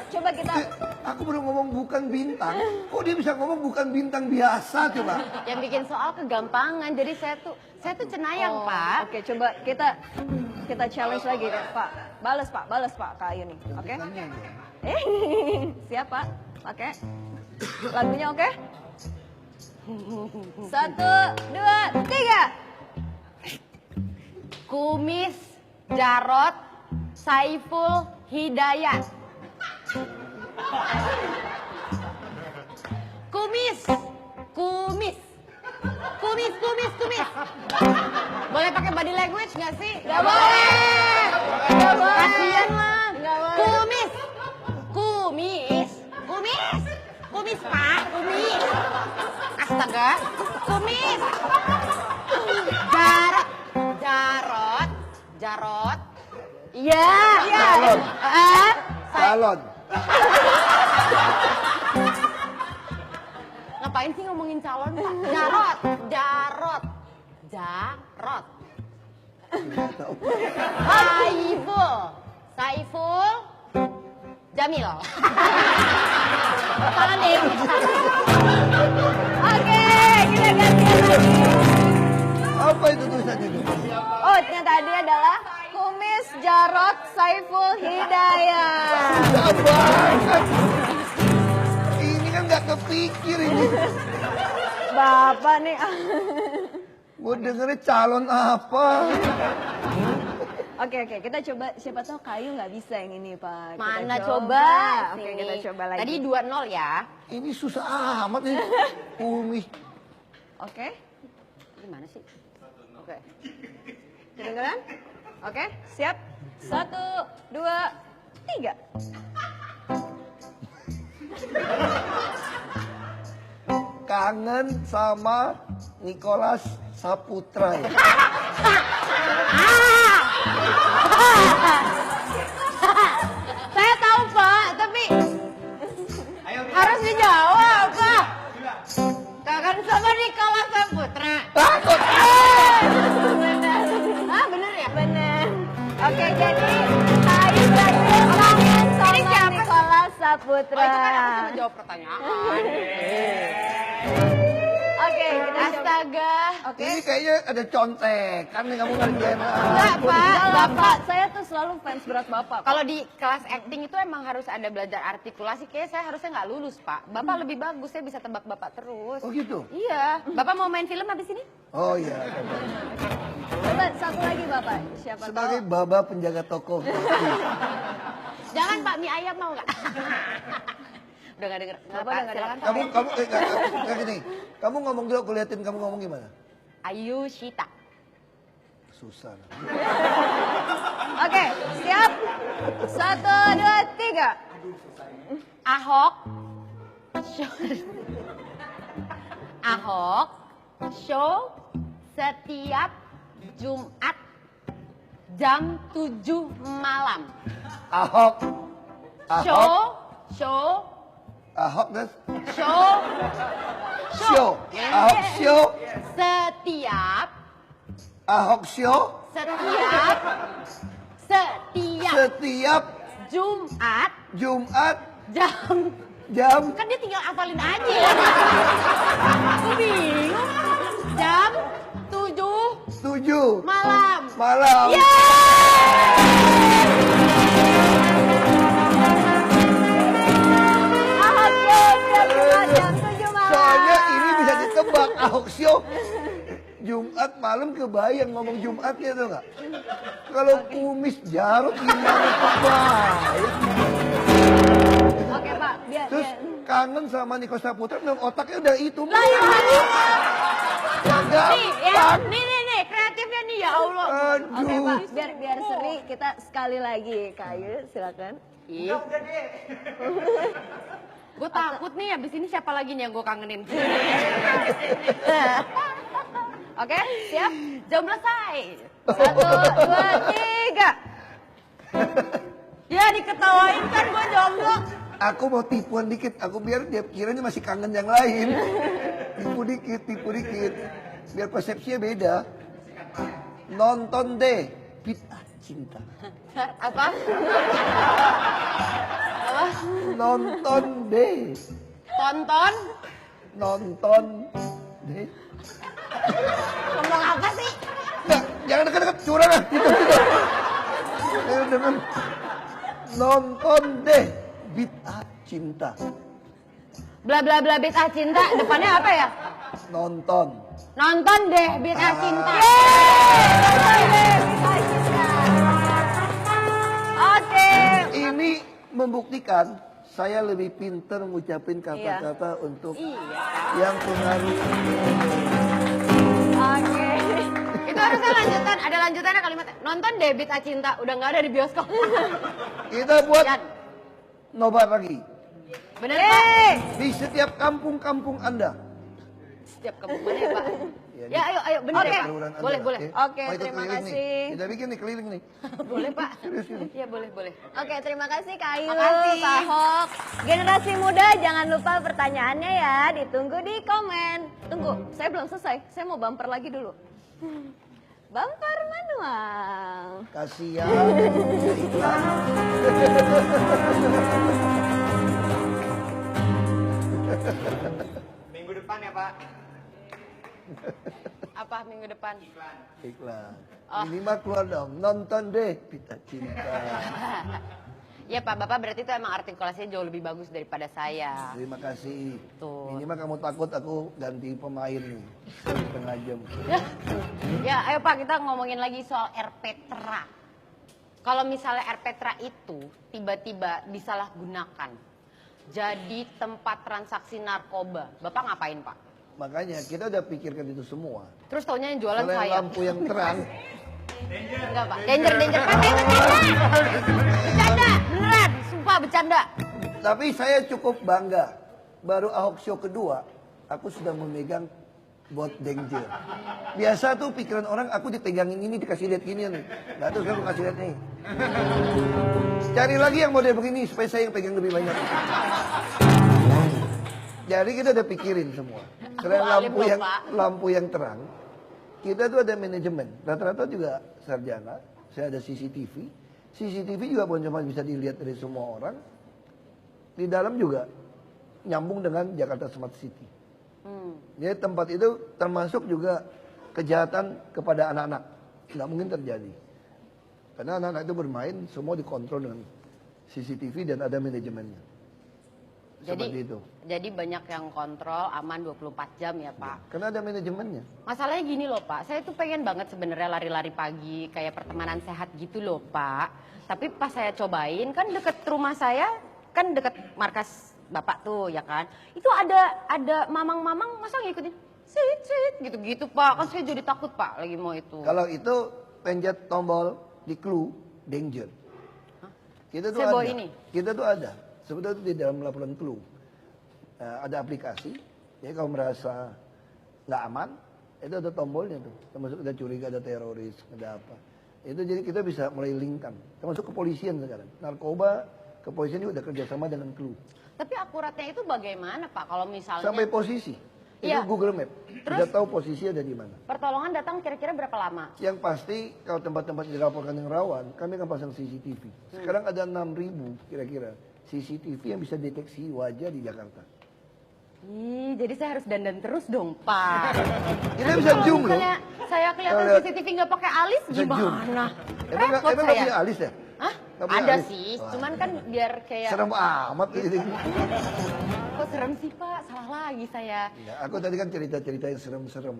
Aku baru ngomong bukan bintang, kok dia bisa ngomong bukan bintang biasa, coba. Yang bikin soal kegampangan. Jadi saya tuh cenayang, Pak. Oke, coba kita challenge lagi deh, Pak. Balas Pak Kak Ayu nih. Oke? Siap Pak? Oke. Lagunya oke? 1, 2, 3. Kumis Jarot Saiful Hidayat. Kumis. Boleh pakai body language nggak sih? Nggak boleh. Kasian lah. Nggak boleh. Kumis Pak, kumis. Astaga, kumis. Jarot. Iya. Salon. Ngapain sih ngomongin calon, Pak? Jarot. Saiful Jamil. Tangan nih. Oke, kita gantian lagi. Apa itu tulisannya itu? Oh, ternyata dia adalah Kumis Jarot Saiful Hidayat. Susah banget. Ini kan nggak kepikir ini. Bapak nih. Gue dengernya calon apa? Oke, kita coba. Siapa tahu Kayu nggak bisa yang ini, Pak. Kita Mana coba? Oke, Sini. kita coba lagi. Tadi 2-0 ya. Ini susah amat nih. Kumis. Oke, Gimana sih? Oke. kedengeran? Oke, siap. 1, 2, 3. Kangen sama Nicholas Saputra. Ya? Saya tahu Pak, tapi harus dijawab Pak. Kangen sama Nicholas Saputra. Takut. Bener ya? Bener. Oke, jadi Kayu berhasil kangen sama Nicholas Saputra. Oh, itu kan aku cuma jawab pertanyaan. Oke, kita coba. Astaga. Oke. Ini kayaknya ada contekan nih, kamu ngerjain. Enggak, Pak. Bapak, saya tuh selalu fans berat Bapak. Kalau di kelas acting itu emang harus ada belajar artikulasi. Kayaknya saya harusnya nggak lulus, Pak. Bapak lebih bagus, saya bisa tebak Bapak terus. Oh gitu? Iya. Bapak mau main film habis ini? Oh iya. Coba satu lagi Bapak. Siapa Sebagai tahu. baba penjaga toko. Jangan Pak, mie ayam mau nggak? Udah nggak denger. Nggak, Bapak Pak. udah nggak Silakan, Pak. Kayak gini. Kamu ngomong dulu, aku liatin kamu ngomong gimana. Ayu Shita. Susah. Oke, siap. 1, 2, 3. Ahok. Ahok. Show setiap Jumat jam 7 malam. Ahok. Show. Ahok dan Show. show. Ahok show. Setiap Jumat Jumat jam kan dia tinggal hafalin aja ya. Aku bingung. Jam 7 malam. Ahok Show setiap Jumat jam 7 malam. Soalnya ini bisa ditebak Ahok show Jumat malam kebayang ngomong Jumatnya tuh nggak? Kalau kumis jarut gimana kebayang? Oke Pak, biar Terus kangen sama Niko Saputra, dan otaknya udah itu. Lah ya tadi. Enggak. Nih ya, nih, kreatifnya nih ya Allah. Oke Aduh. Pak, biar seri kita sekali lagi. Kayu silakan. Ih. Gue takut nih abis ini siapa lagi nih yang gue kangenin. Oke, siap? Jomblo say. 1, 2, 3. Ya diketawain kan gue jomblo. Aku mau tipuan dikit, aku biar dia kiranya masih kangen yang lain. Tipu dikit. Biar persepsinya beda. Nonton deh, Bid'ah Cinta. Apa? Nonton deh, Tonton? nonton deh. Ngomong apa sih? Nggak, jangan dekat-dekat, curang ah. Gitu. Ayo dengan nonton deh, Bid'ah Cinta. Bla bla bla bid'ah cinta. Depannya apa ya? Nonton. Nonton deh bid'ah cinta. Nonton deh, Bid'ah Cinta. Oke. Ini membuktikan saya lebih pinter ngucapin kata-kata untuk yang pengaruh. Oke. Itu harusnya lanjutan. Ada lanjutannya kalimatnya. Nonton deh bid'ah cinta. Udah nggak ada di bioskop. Kita buat Yan, nobar lagi. bener Pak? Di setiap kampung-kampung Anda. Setiap kamu mana ya Pak? Ya, Ya ayo bener Oke. ya Pak. Saluran Anda Boleh lah, boleh. ya. Oke, Mau ikut terima keliling kasih. Nih. Kita bikin nih keliling nih. Boleh Pak. Serius ini. Iya boleh boleh. Oke, terima kasih Kak Ayu, Makasih. Pak Hok. Generasi muda jangan lupa pertanyaannya ya, ditunggu di komen. Tunggu, saya belum selesai. Saya mau bumper lagi dulu. Bumper manual. Kasihan. Ya, iklan. Minggu depan ya Pak. Apa minggu depan? Iklan. Oh. Minimal keluar dong. Nonton deh, Bid'ah Cinta. Ya Pak, Bapak berarti itu emang artikulasinya jauh lebih bagus daripada saya. Terima kasih. Tuh. Minimal kamu takut aku ganti pemain nih. Setengah jam. Ya, ayo Pak kita ngomongin lagi soal Air Petra. Kalau misalnya Air Petra itu tiba-tiba disalahgunakan jadi tempat transaksi narkoba, Bapak ngapain Pak? Makanya kita udah pikirkan itu semua. Terus taunya yang jualan Selain saya. lampu yang terang, Enggak Pak, danger. Pak, itu bercanda, beneran, sumpah bercanda. tapi saya cukup bangga. Baru Ahok Show kedua, aku sudah memegang bot danger. Biasa tuh pikiran orang aku dipegangin ini, dikasih lihat gini nih. Nggak tuh saya kasih lihat nih. Cari lagi yang model begini supaya saya yang pegang lebih banyak. Jadi kita udah pikirin semua. Selain Alim lampu loh, yang Pak. lampu yang terang, kita tuh ada manajemen. Rata-rata juga sarjana. Saya ada CCTV. CCTV juga bukan cuma bisa dilihat dari semua orang. Di dalam juga nyambung dengan Jakarta Smart City. Jadi tempat itu termasuk juga kejahatan kepada anak-anak. Nggak mungkin terjadi. Karena anak-anak itu bermain semua dikontrol dengan CCTV dan ada manajemennya. Seperti itu. Jadi banyak yang kontrol aman 24 jam ya Pak. Karena ada manajemennya. Masalahnya gini loh Pak, saya tuh pengen banget sebenarnya lari-lari pagi kayak pertemanan sehat gitu loh Pak. Tapi pas saya cobain kan deket rumah saya, kan deket markas Bapak tuh ya kan. Itu ada mamang-mamang masa ngikutin sit gitu-gitu Pak. Kan saya jadi takut Pak lagi mau itu. Kalau itu pencet tombol di clue danger. Kita tuh Saya bawa ada. ini. Kita tuh ada. Sebetulnya itu di dalam laporan clue. Ada aplikasi. Jadi kalau merasa nggak aman, itu ada tombolnya tuh. Termasuk ada curiga, ada teroris, ada apa. Itu jadi kita bisa mulai linkkan. Termasuk kepolisian sekarang. Narkoba, kepolisian juga udah kerjasama dengan clue. Tapi akuratnya itu bagaimana Pak kalau misalnya Sampai posisi. Itu Iya. Google Map. Terus? Udah tahu posisi ada di mana. pertolongan datang kira-kira berapa lama? Yang pasti kalau tempat-tempat dilaporkan yang rawan, kami akan pasang CCTV. Sekarang ada 6.000 kira-kira CCTV yang bisa deteksi wajah di Jakarta. Ih, jadi saya harus dandan terus dong Pak. Kita bisa Kalau zoom loh. misalnya saya kelihatan Kalau lihat- CCTV nggak pakai alis Bisa zoom. gimana? Emang Repot nggak saya. punya alis ya? Hah? Nggak punya Ada alis? sih, Wah. cuman kan biar kayak Serem amat ini. kok serem sih Pak, salah lagi saya. Ya, aku tadi kan cerita-cerita yang serem-serem.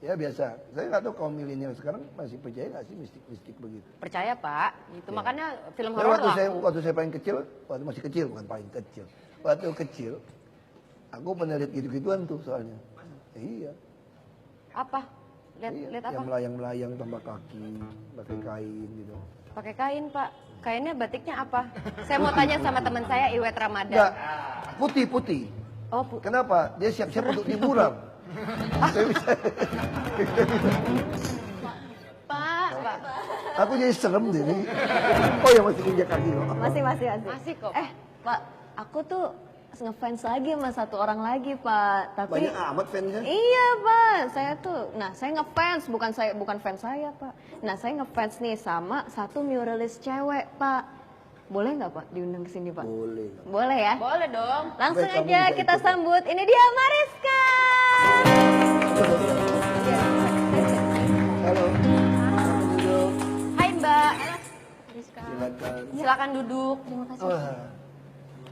Ya biasa. Saya nggak tahu kaum milenial sekarang masih percaya nggak sih mistik-mistik begitu. Percaya Pak, itu Ya. makanya film Ya, horor waktu laku. saya paling kecil, waktu masih kecil bukan paling kecil. Waktu kecil, aku pernah lihat gitu-gituan tuh soalnya. Iya. Apa? Lihat Iya, lihat apa? yang melayang-melayang tambah kaki, pakai kain gitu. Pakai kain Pak. Kainnya batiknya apa? Saya mau tanya sama teman saya Iwet Ramadan. Enggak, putih-putih. Oh, Kenapa? Dia siap-siap untuk liburan. Saya bisa- Pak. Aku jadi serem deh nih. Oh ya masih injak kaki loh. Masih. Masih kok. Pak, aku tuh ngefans lagi sama satu orang lagi, Pak. Tapi Banyak amat fansnya. iya, Pak. Saya ngefans, bukan fans saya, Pak. Nah, saya ngefans nih sama satu muralis cewek, Pak. Boleh nggak, Pak, diundang ke sini, Pak? Boleh. Boleh ya? Boleh dong. Langsung Baik, kamu aja bisa kita ikut. sambut. Ini dia Mariska. Halo. Duduk. Hai Mbak. Silakan. Silakan duduk. Terima kasih. Wah,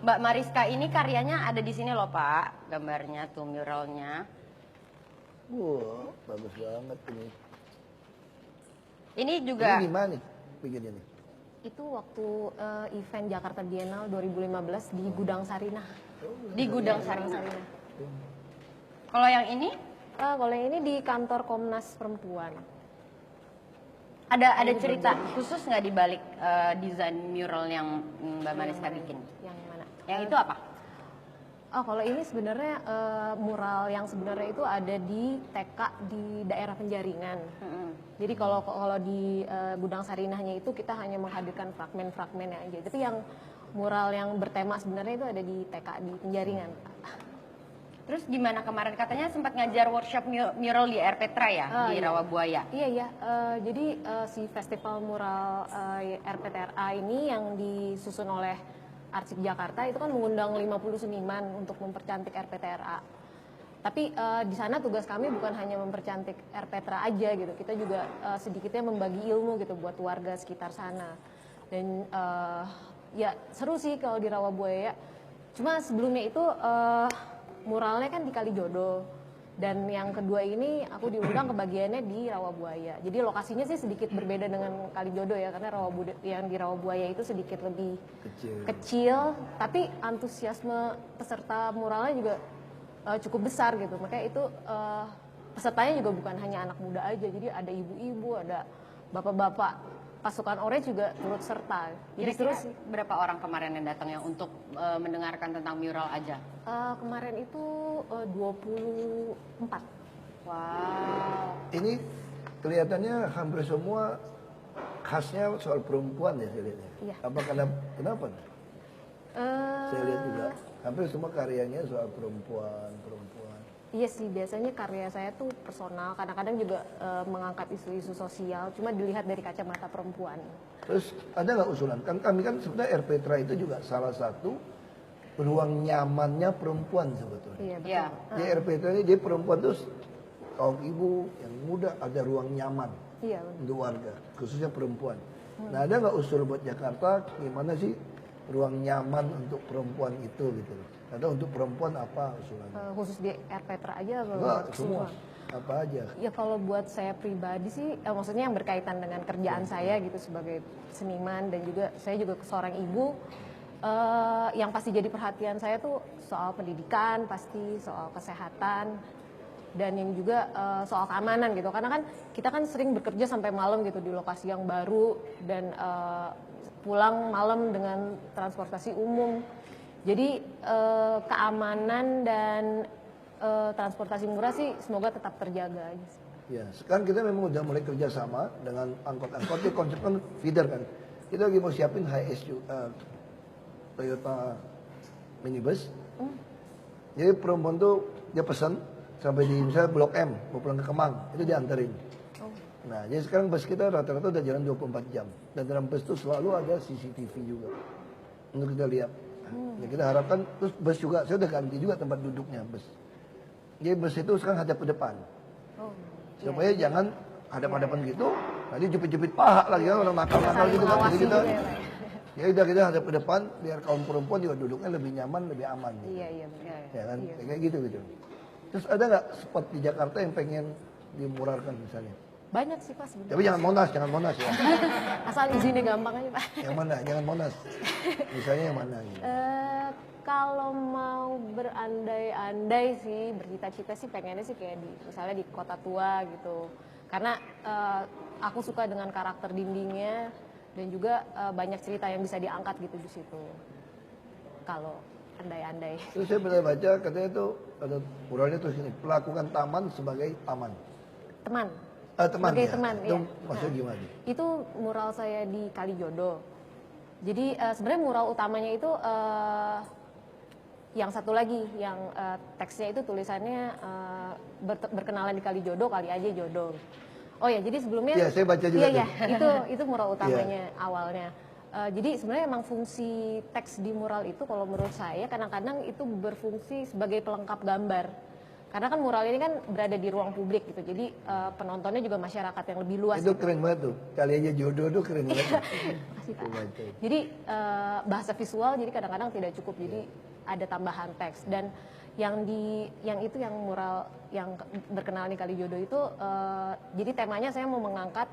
Mbak Mariska ini karyanya ada di sini loh Pak. Gambarnya tuh muralnya. wah, bagus banget ini. Ini juga Ini di mana nih bikinnya nih? Itu waktu event Jakarta Biennale 2015 di Gudang Sarinah. di Gudang Sarinah. Kalau yang ini Kalau yang ini di kantor Komnas Perempuan. ada cerita khusus nggak di balik desain mural yang Mbak Mariska bikin? Yang mana? Yang itu apa? Oh, kalau ini sebenarnya mural yang sebenarnya itu ada di TK di daerah Penjaringan. Jadi kalau di Gudang Sarinahnya itu kita hanya menghadirkan fragmen-fragmennya aja. Tapi yang mural yang bertema sebenarnya itu ada di TK di Penjaringan. Terus gimana kemarin katanya sempat ngajar workshop mural di Air Petra ya di Iya. Rawabuaya. Iya. Jadi si festival mural RPTRA ini yang disusun oleh Arsip Jakarta itu kan mengundang 50 seniman untuk mempercantik RPTRA. Tapi di sana tugas kami bukan hanya mempercantik RPTRA aja gitu. Kita juga sedikitnya membagi ilmu gitu buat warga sekitar sana. Dan ya seru sih kalau di Rawabuaya. Cuma sebelumnya itu muralnya kan di Kalijodo. Dan yang kedua ini aku diundang ke bagiannya di Rawabuaya. Jadi lokasinya sih sedikit berbeda dengan Kalijodo ya, karena yang di Rawabuaya itu sedikit lebih kecil, tapi antusiasme peserta muralnya juga cukup besar gitu. Makanya itu pesertanya juga bukan hanya anak muda aja, jadi ada ibu-ibu, ada bapak-bapak. Pasukan Orange juga turut serta. Jadi Kira-kira terus berapa orang kemarin yang datang yang untuk mendengarkan tentang mural aja? kemarin itu 24. Wow. Ini kelihatannya hampir semua khasnya soal perempuan ya saya lihatnya. Iya. Apa kenapa? Saya lihat juga hampir semua karyanya soal perempuan. Iya sih, biasanya karya saya tuh personal, kadang-kadang juga mengangkat isu-isu sosial, cuma dilihat dari kacamata perempuan. Terus ada nggak usulan? Kan kami kan sebenarnya RPTRA itu juga salah satu ruang nyamannya perempuan sebetulnya. Iya, betul. Iya. Di RPTRA ini dia perempuan tuh kaum ibu yang muda ada ruang nyaman Iya, betul. untuk warga, khususnya perempuan. Nah ada nggak usul buat Jakarta gimana sih ruang nyaman untuk perempuan itu gitu loh? Atau untuk perempuan apa usulannya? Khusus di RPTRA aja atau Enggak, untuk semua. Apa aja? Ya kalau buat saya pribadi sih, maksudnya yang berkaitan dengan kerjaan saya gitu sebagai seniman, dan juga saya juga seorang ibu, yang pasti jadi perhatian saya tuh soal pendidikan, pasti soal kesehatan, dan yang juga soal keamanan gitu. Karena kan kita kan sering bekerja sampai malam gitu di lokasi yang baru, dan pulang malam dengan transportasi umum. Jadi keamanan dan transportasi murah sih semoga tetap terjaga aja sih. Ya, sekarang kita memang udah mulai kerjasama dengan angkot-angkot. Itu konsep kan feeder kan. Kita lagi mau siapin Toyota minibus. Jadi perempuan tuh dia pesan sampai di misalnya Blok M mau pulang ke Kemang itu dianterin. Nah, jadi sekarang bus kita rata-rata udah jalan 24 jam dan dalam bus itu selalu ada CCTV juga untuk kita lihat. Ya, kita harapkan terus bus juga saya udah ganti juga tempat duduknya bus. Jadi bus itu sekarang hadap ke depan. Supaya jangan hadap-hadapan gitu, nanti jepit-jepit paha lagi kan orang nakal-nakal gitu kan. Jadi kita ya udah kita hadap ke depan biar kaum perempuan juga duduknya lebih nyaman, lebih aman. Gitu. Iya benar. Ya kan, kayak gitu. Terus ada nggak spot di Jakarta yang pengen dimuralkan misalnya? Banyak sih Pak sebenarnya. Tapi jangan Monas ya. Asal izinnya gampang aja Pak. Yang mana? Jangan Monas. Misalnya yang mana? Gitu. Kalau mau berandai-andai sih, bercita-cita sih pengennya sih kayak misalnya di Kota Tua gitu. Karena aku suka dengan karakter dindingnya dan juga banyak cerita yang bisa diangkat gitu di situ. Kalau andai-andai. Terus saya pernah baca katanya itu ada muralnya tuh sini, pelakukan taman sebagai taman. Teman. Teman Sebagai ya. teman, Itu iya. maksudnya gimana? Itu mural saya di Kalijodo. Jadi sebenarnya mural utamanya itu yang satu lagi, yang teksnya itu tulisannya berkenalan di Kalijodo, kali aja jodoh. Oh ya, jadi sebelumnya. Iya, saya baca juga. Iya, itu mural utamanya awalnya. Jadi sebenarnya emang fungsi teks di mural itu kalau menurut saya kadang-kadang itu berfungsi sebagai pelengkap gambar. Karena kan mural ini kan berada di ruang publik gitu, jadi penontonnya juga masyarakat yang lebih luas. Itu keren banget tuh, kali aja jodoh tuh keren banget. Makasih, Pak. Jadi bahasa visual jadi kadang-kadang tidak cukup, jadi ada tambahan teks. Dan yang mural yang berkenalan di Kalijodo itu, jadi temanya saya mau mengangkat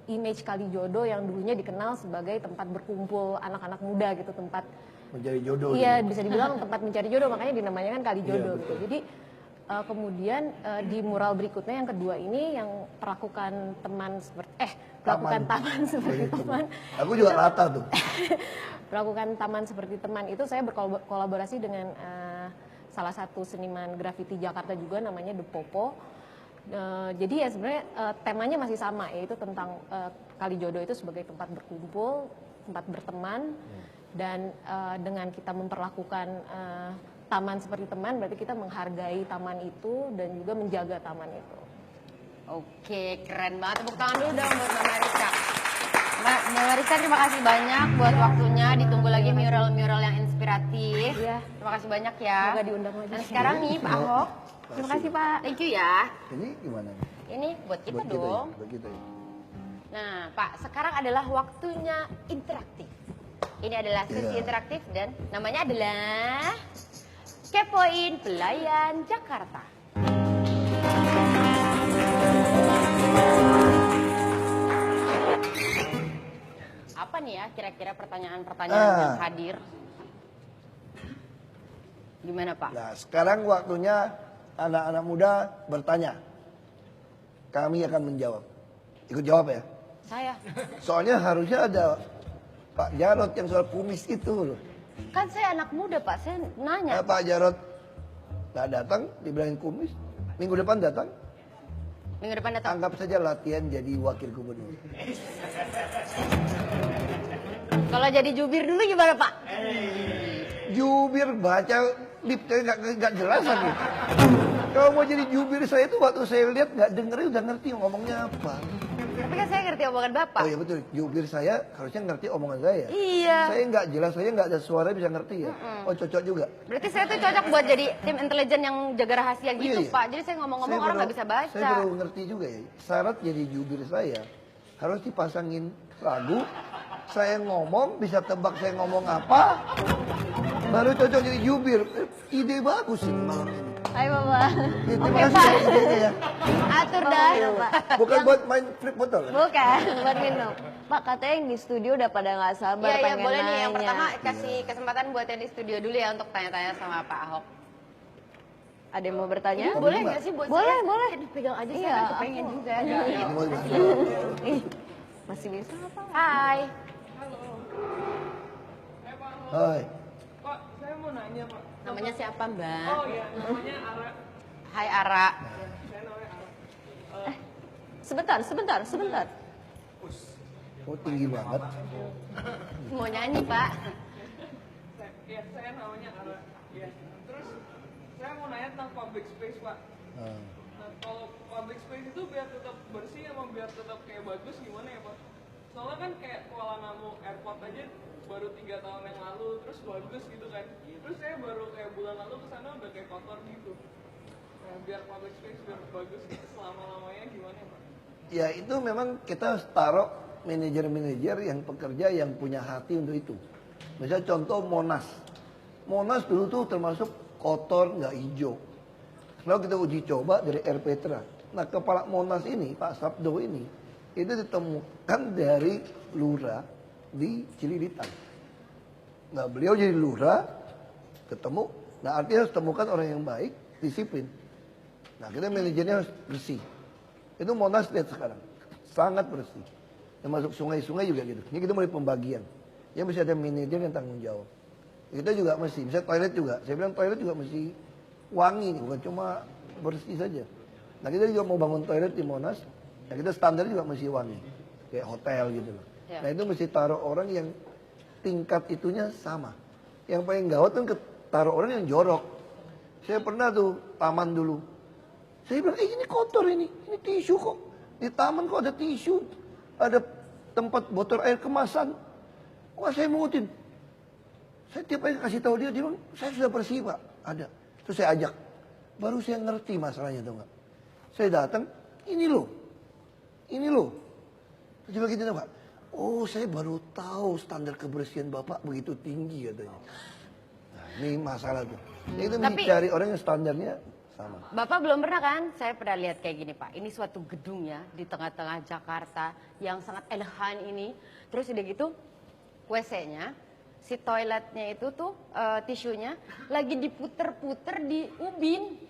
image Kalijodo yang dulunya dikenal sebagai tempat berkumpul anak-anak muda gitu, tempat mencari jodoh. Iya, bisa dibilang tempat mencari jodoh, makanya dinamanya kan Kalijodo Iya, gitu. Jadi kemudian di mural berikutnya yang kedua ini yang perlakukan teman seperti perlakukan taman seperti teman. Aku juga rata tuh. Perlakukan taman seperti teman itu saya berkolaborasi dengan salah satu seniman grafiti Jakarta juga namanya The Popo. Jadi ya sebenarnya temanya masih sama, yaitu tentang Kalijodo itu sebagai tempat berkumpul, tempat berteman, dan dengan kita memperlakukan taman seperti teman, berarti kita menghargai taman itu dan juga menjaga taman itu. Oke, keren banget. Tepuk tangan dulu dong buat Mbak Mariska. Mbak Mariska, terima kasih banyak buat waktunya. Ditunggu lagi mural-mural yang inspiratif. Iya. Terima kasih banyak ya. Semoga diundang lagi. Dan sekarang nih Pak Ahok. Terima kasih Pak. Thank you ya. Ini gimana? Ini buat kita Buat dong. ya, buat kita ya. Nah, Pak, sekarang adalah waktunya interaktif. Ini adalah sesi Iya. interaktif dan namanya adalah Kepoin Pelayan Jakarta. Apa nih ya kira-kira pertanyaan-pertanyaan yang hadir? Gimana Pak? Nah, sekarang waktunya anak-anak muda bertanya. Kami akan menjawab. Ikut jawab ya. Saya. Soalnya harusnya ada Pak Jarod yang soal kumis itu loh. Kan saya anak muda Pak, saya nanya. Pak Jarod nggak datang, dibilangin kumis. Minggu depan datang, Minggu depan datang. anggap saja latihan jadi wakil gubernur. Kalau jadi jubir dulu gimana Pak? Jubir baca lipnya nggak jelas lagi. Kalau mau jadi jubir saya itu waktu saya lihat nggak dengerin udah ngerti ngomongnya apa. Tapi kan saya ngerti omongan Bapak. Oh iya betul, jubir saya harusnya ngerti omongan saya. Iya. Saya nggak jelas, saya nggak ada suara bisa ngerti ya. Oh cocok juga. Berarti saya tuh cocok buat jadi tim intelijen yang jaga rahasia gitu Iya, iya. Pak. Jadi saya ngomong-ngomong Saya orang baru- nggak bisa baca. Saya baru ngerti juga ya. Syarat jadi jubir saya harus dipasangin lagu. Saya ngomong bisa tebak saya ngomong apa. Baru cocok jadi jubir. Ide bagus ini malam ini. Ayo Bapak. Terima Oke, kasih Pak. ya idenya ya. Atur dah. Iya, Pak. Bukan buat main flip botol. ya? Bukan, buat minum. Pak, katanya yang di studio udah pada nggak sabar Iya, iya, pengen boleh nih. Yang nanya. pertama kasih kesempatan buat yang di studio dulu ya untuk tanya-tanya sama Pak Ahok. Ada yang mau bertanya? Ini Boleh Mbak. nggak sih buat Boleh, saya? boleh. Pegang aja Iya, saya kan kepengen aku- juga. Ini mau dibantu. Ih, masih bisa apa? Hai. Hai. Pak, saya mau nanya Pak. Namanya siapa Mbak? Oh iya, namanya Ara. Hai Ara. Saya namanya Ara. Sebentar. Oh tinggi banget. Mau nyanyi Pak. Saya namanya Ara. Ya. Terus saya mau nanya tentang public space Pak. Ah. Nah, kalau public space itu biar tetap bersih sama biar tetap kayak bagus gimana ya Pak? Soalnya kan kayak Kuala Namu Airport aja baru 3 tahun yang lalu terus bagus gitu kan. Terus saya baru kayak bulan lalu kesana udah kayak kotor gitu. Nah, biar public space biar bagus gitu selama-lamanya gimana ya Pak? Ya itu memang kita harus taruh manajer-manajer yang pekerja yang punya hati untuk itu. Misalnya contoh Monas. Monas dulu tuh termasuk kotor, nggak hijau. Lalu kita uji coba dari Air Petra. Nah, kepala Monas ini, Pak Sabdo ini, itu ditemukan dari lurah di Cililitan. Nah, beliau jadi lurah, ketemu. Nah, artinya harus temukan orang yang baik, disiplin. Nah, kita manajernya harus bersih. Itu Monas lihat sekarang, sangat bersih. Yang masuk sungai-sungai juga gitu. Ini kita mulai pembagian. Ya mesti ada manajer yang tanggung jawab. Kita juga mesti, misalnya toilet juga. Saya bilang toilet juga mesti wangi, bukan cuma bersih saja. Nah, kita juga mau bangun toilet di Monas, nah kita standar juga mesti wangi. Kayak hotel gitu loh. Ya. Nah, itu mesti taruh orang yang tingkat itunya sama. Yang paling gawat kan taruh orang yang jorok. Saya pernah tuh taman dulu. Saya bilang, ini kotor ini tisu kok. Di taman kok ada tisu, ada tempat botol air kemasan. Wah, saya mungutin. Saya tiap hari kasih tahu dia bilang, saya sudah bersih Pak, ada. Terus saya ajak. Baru saya ngerti masalahnya tuh nggak. Saya datang, ini loh. Terus dia begitu Pak. Oh, saya baru tahu standar kebersihan Bapak begitu tinggi katanya. Nah, ini masalah tuh. Jadi kita mesti cari orang yang standarnya sama. Bapak belum pernah kan? Saya pernah lihat kayak gini Pak. Ini suatu gedung ya di tengah-tengah Jakarta yang sangat elegan ini. Terus udah gitu WC-nya, si toiletnya itu tuh tisunya lagi diputer-puter di ubin.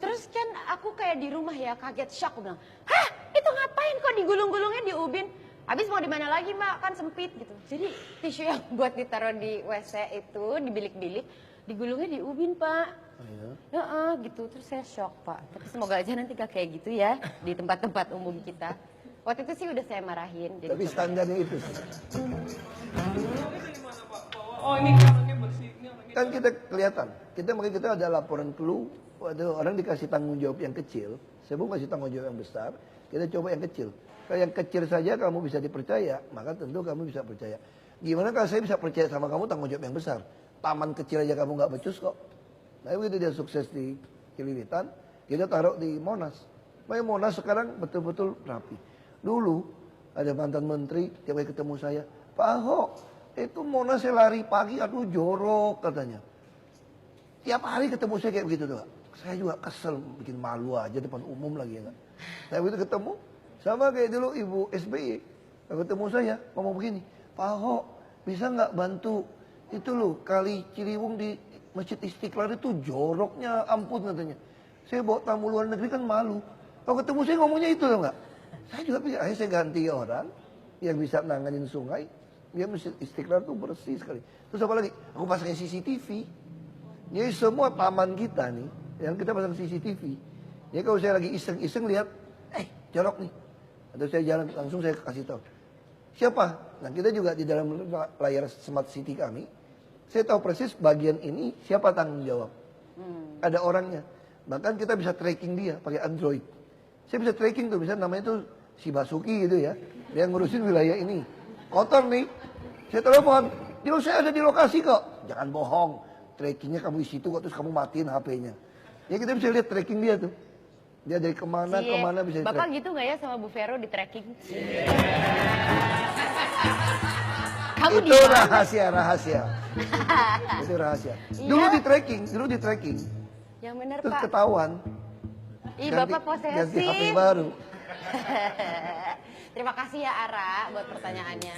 Terus kan aku kayak di rumah ya kaget shock, aku bilang, hah itu ngapain kok digulung-gulungnya di ubin? Habis mau di mana lagi Mbak, kan sempit gitu. Jadi tisu yang buat ditaruh di WC itu, di bilik-bilik, digulungnya di ubin Pak. Oh, ya? Gitu, terus saya shock Pak. Tapi semoga aja nanti gak kayak gitu ya di tempat-tempat umum kita. Waktu itu sih udah saya marahin. Jadi Tapi standarnya itu sih. Oh ini orangnya bersih, ini orangnya. Kan kita kelihatan. Makanya kita ada laporan clue. Ada orang dikasih tanggung jawab yang kecil. Saya mau kasih tanggung jawab yang besar. Kita coba yang kecil. Kalau yang kecil saja kamu bisa dipercaya, maka tentu kamu bisa percaya. Gimana kalau saya bisa percaya sama kamu tanggung jawab yang besar? Taman kecil aja kamu nggak becus kok. Nah begitu dia sukses di Cililitan, kita taruh di Monas. Makanya Monas sekarang betul-betul rapi. Dulu ada mantan menteri, tiap kali ketemu saya, Pak Ahok, itu Monas saya lari pagi, aduh jorok katanya. Tiap hari ketemu saya kayak begitu tuh. Saya juga kesel, bikin malu aja depan umum lagi ya. Saya begitu ketemu, sama kayak dulu Ibu SBY. Ketemu saya, ngomong begini, Pak Ahok bisa nggak bantu itu loh kali Ciliwung di Masjid Istiqlal itu joroknya ampun katanya. Saya bawa tamu luar negeri kan malu. Kalau ketemu saya ngomongnya itu loh nggak. Saya juga pikir, akhirnya saya ganti orang yang bisa nanganin sungai. Dia Masjid Istiqlal tuh bersih sekali. Terus apa lagi? Aku pasangin CCTV. Jadi semua taman kita nih, yang kita pasang CCTV. Jadi kalau saya lagi iseng-iseng lihat, jorok nih. Atau saya jalan langsung saya kasih tahu. Siapa? Nah kita juga di dalam layar smart city kami, saya tahu persis bagian ini siapa tanggung jawab. Ada orangnya. Bahkan kita bisa tracking dia pakai Android. Saya bisa tracking tuh, misalnya namanya tuh si Basuki gitu ya. Dia ngurusin wilayah ini. Kotor nih. Saya telepon. Dia bilang saya ada di lokasi kok. Jangan bohong. Trackingnya kamu di situ kok, terus kamu matiin HP-nya. Ya kita bisa lihat tracking dia tuh. Dia dari kemana bisa di Bapak gitu nggak ya sama Bu Vero di tracking? Kamu itu rahasia. Itu rahasia. Dulu di tracking. Yang benar Terus Pak. ketahuan. Ih Bapak posesif. Ganti HP baru. Terima kasih ya Ara buat pertanyaannya.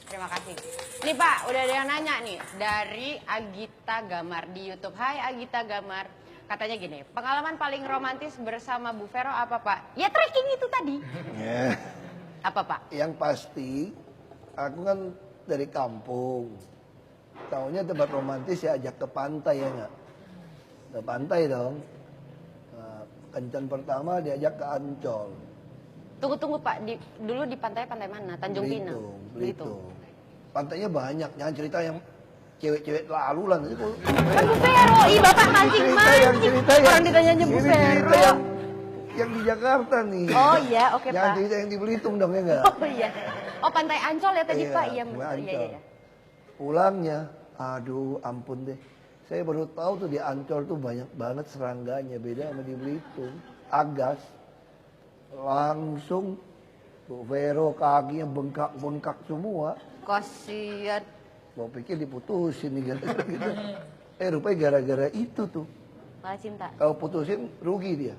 Terima kasih. Nih Pak, udah ada yang nanya nih dari Agita Gamar di YouTube. Hai Agita Gamar. Katanya gini, pengalaman paling romantis bersama Bu Vero apa Pak? Ya trekking itu tadi. Apa Pak? Yang pasti, aku kan dari kampung. Taunya tempat romantis ya ajak ke pantai ya nggak? Ke pantai dong. Nah, kencan pertama diajak ke Ancol. Tunggu Pak, dulu di pantai mana? Tanjung Pinang? Belitung. Pantainya banyak, jangan cerita yang cewek-cewek lalu lah. Kan Bu Vero, Bapak mancing-mancing. Orang ditanyanya Bu Vero. Yang di Jakarta nih. Oh iya, oke Pak. Jangan cerita yang di Belitung dong ya nggak? Oh iya. Oh Pantai Ancol ya tadi Pak? Iya betul. Iya. Pulangnya, aduh ampun deh. Saya baru tahu tuh di Ancol tuh banyak banget serangganya, beda sama di Belitung. Agas. Langsung Bu Vero kakinya bengkak-bengkak semua. Kasian. Mau pikir diputusin nih gara-gara gitu. Rupanya gara-gara itu tuh. Malah cinta. Kalau putusin rugi dia.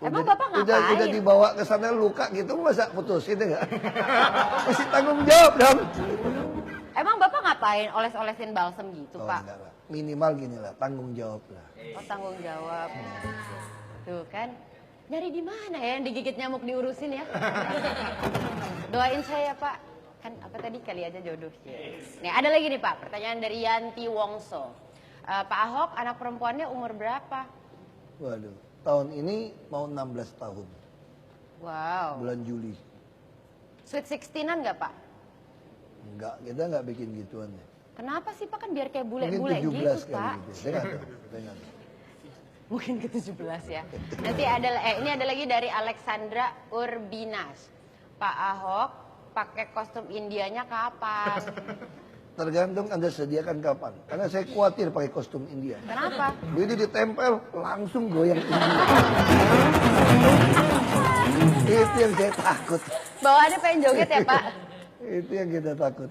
Emang Bapak Udah ngapain? dibawa ke sana luka gitu, masa putusin enggak? Mesti tanggung jawab dong. Emang Bapak ngapain oles-olesin balsem gitu, Oh, Pak? enggak lah. Minimal gini lah, tanggung jawab lah. Oh, tanggung jawab. Tuh kan, nyari di mana ya yang digigit nyamuk diurusin ya? Doain saya, Pak. Kan apa tadi, kali aja jodoh. Nih, ada lagi nih, Pak. Pertanyaan dari Yanti Wongso. Pak Ahok, anak perempuannya umur berapa? Waduh, tahun ini mau 16 tahun, Wow. bulan Juli. Sweet 16-an nggak, Pak? Enggak, kita enggak bikin gituan ya. Kenapa sih, Pak? Kan biar kayak Mungkin bule-bule 17 gitu, kali Pak. gitu. Saya nggak tahu, saya nggak tahu. Mungkin ke-17 ya. Nanti ada ini ada lagi dari Alexandra Urbinas. Pak Ahok pakai kostum Indianya kapan? Tergantung Anda sediakan kapan. Karena saya khawatir pakai kostum India. Kenapa? Begitu ditempel, langsung goyang India. Itu yang saya takut. Bawaannya pengen joget ya, Pak? Itu yang kita takut.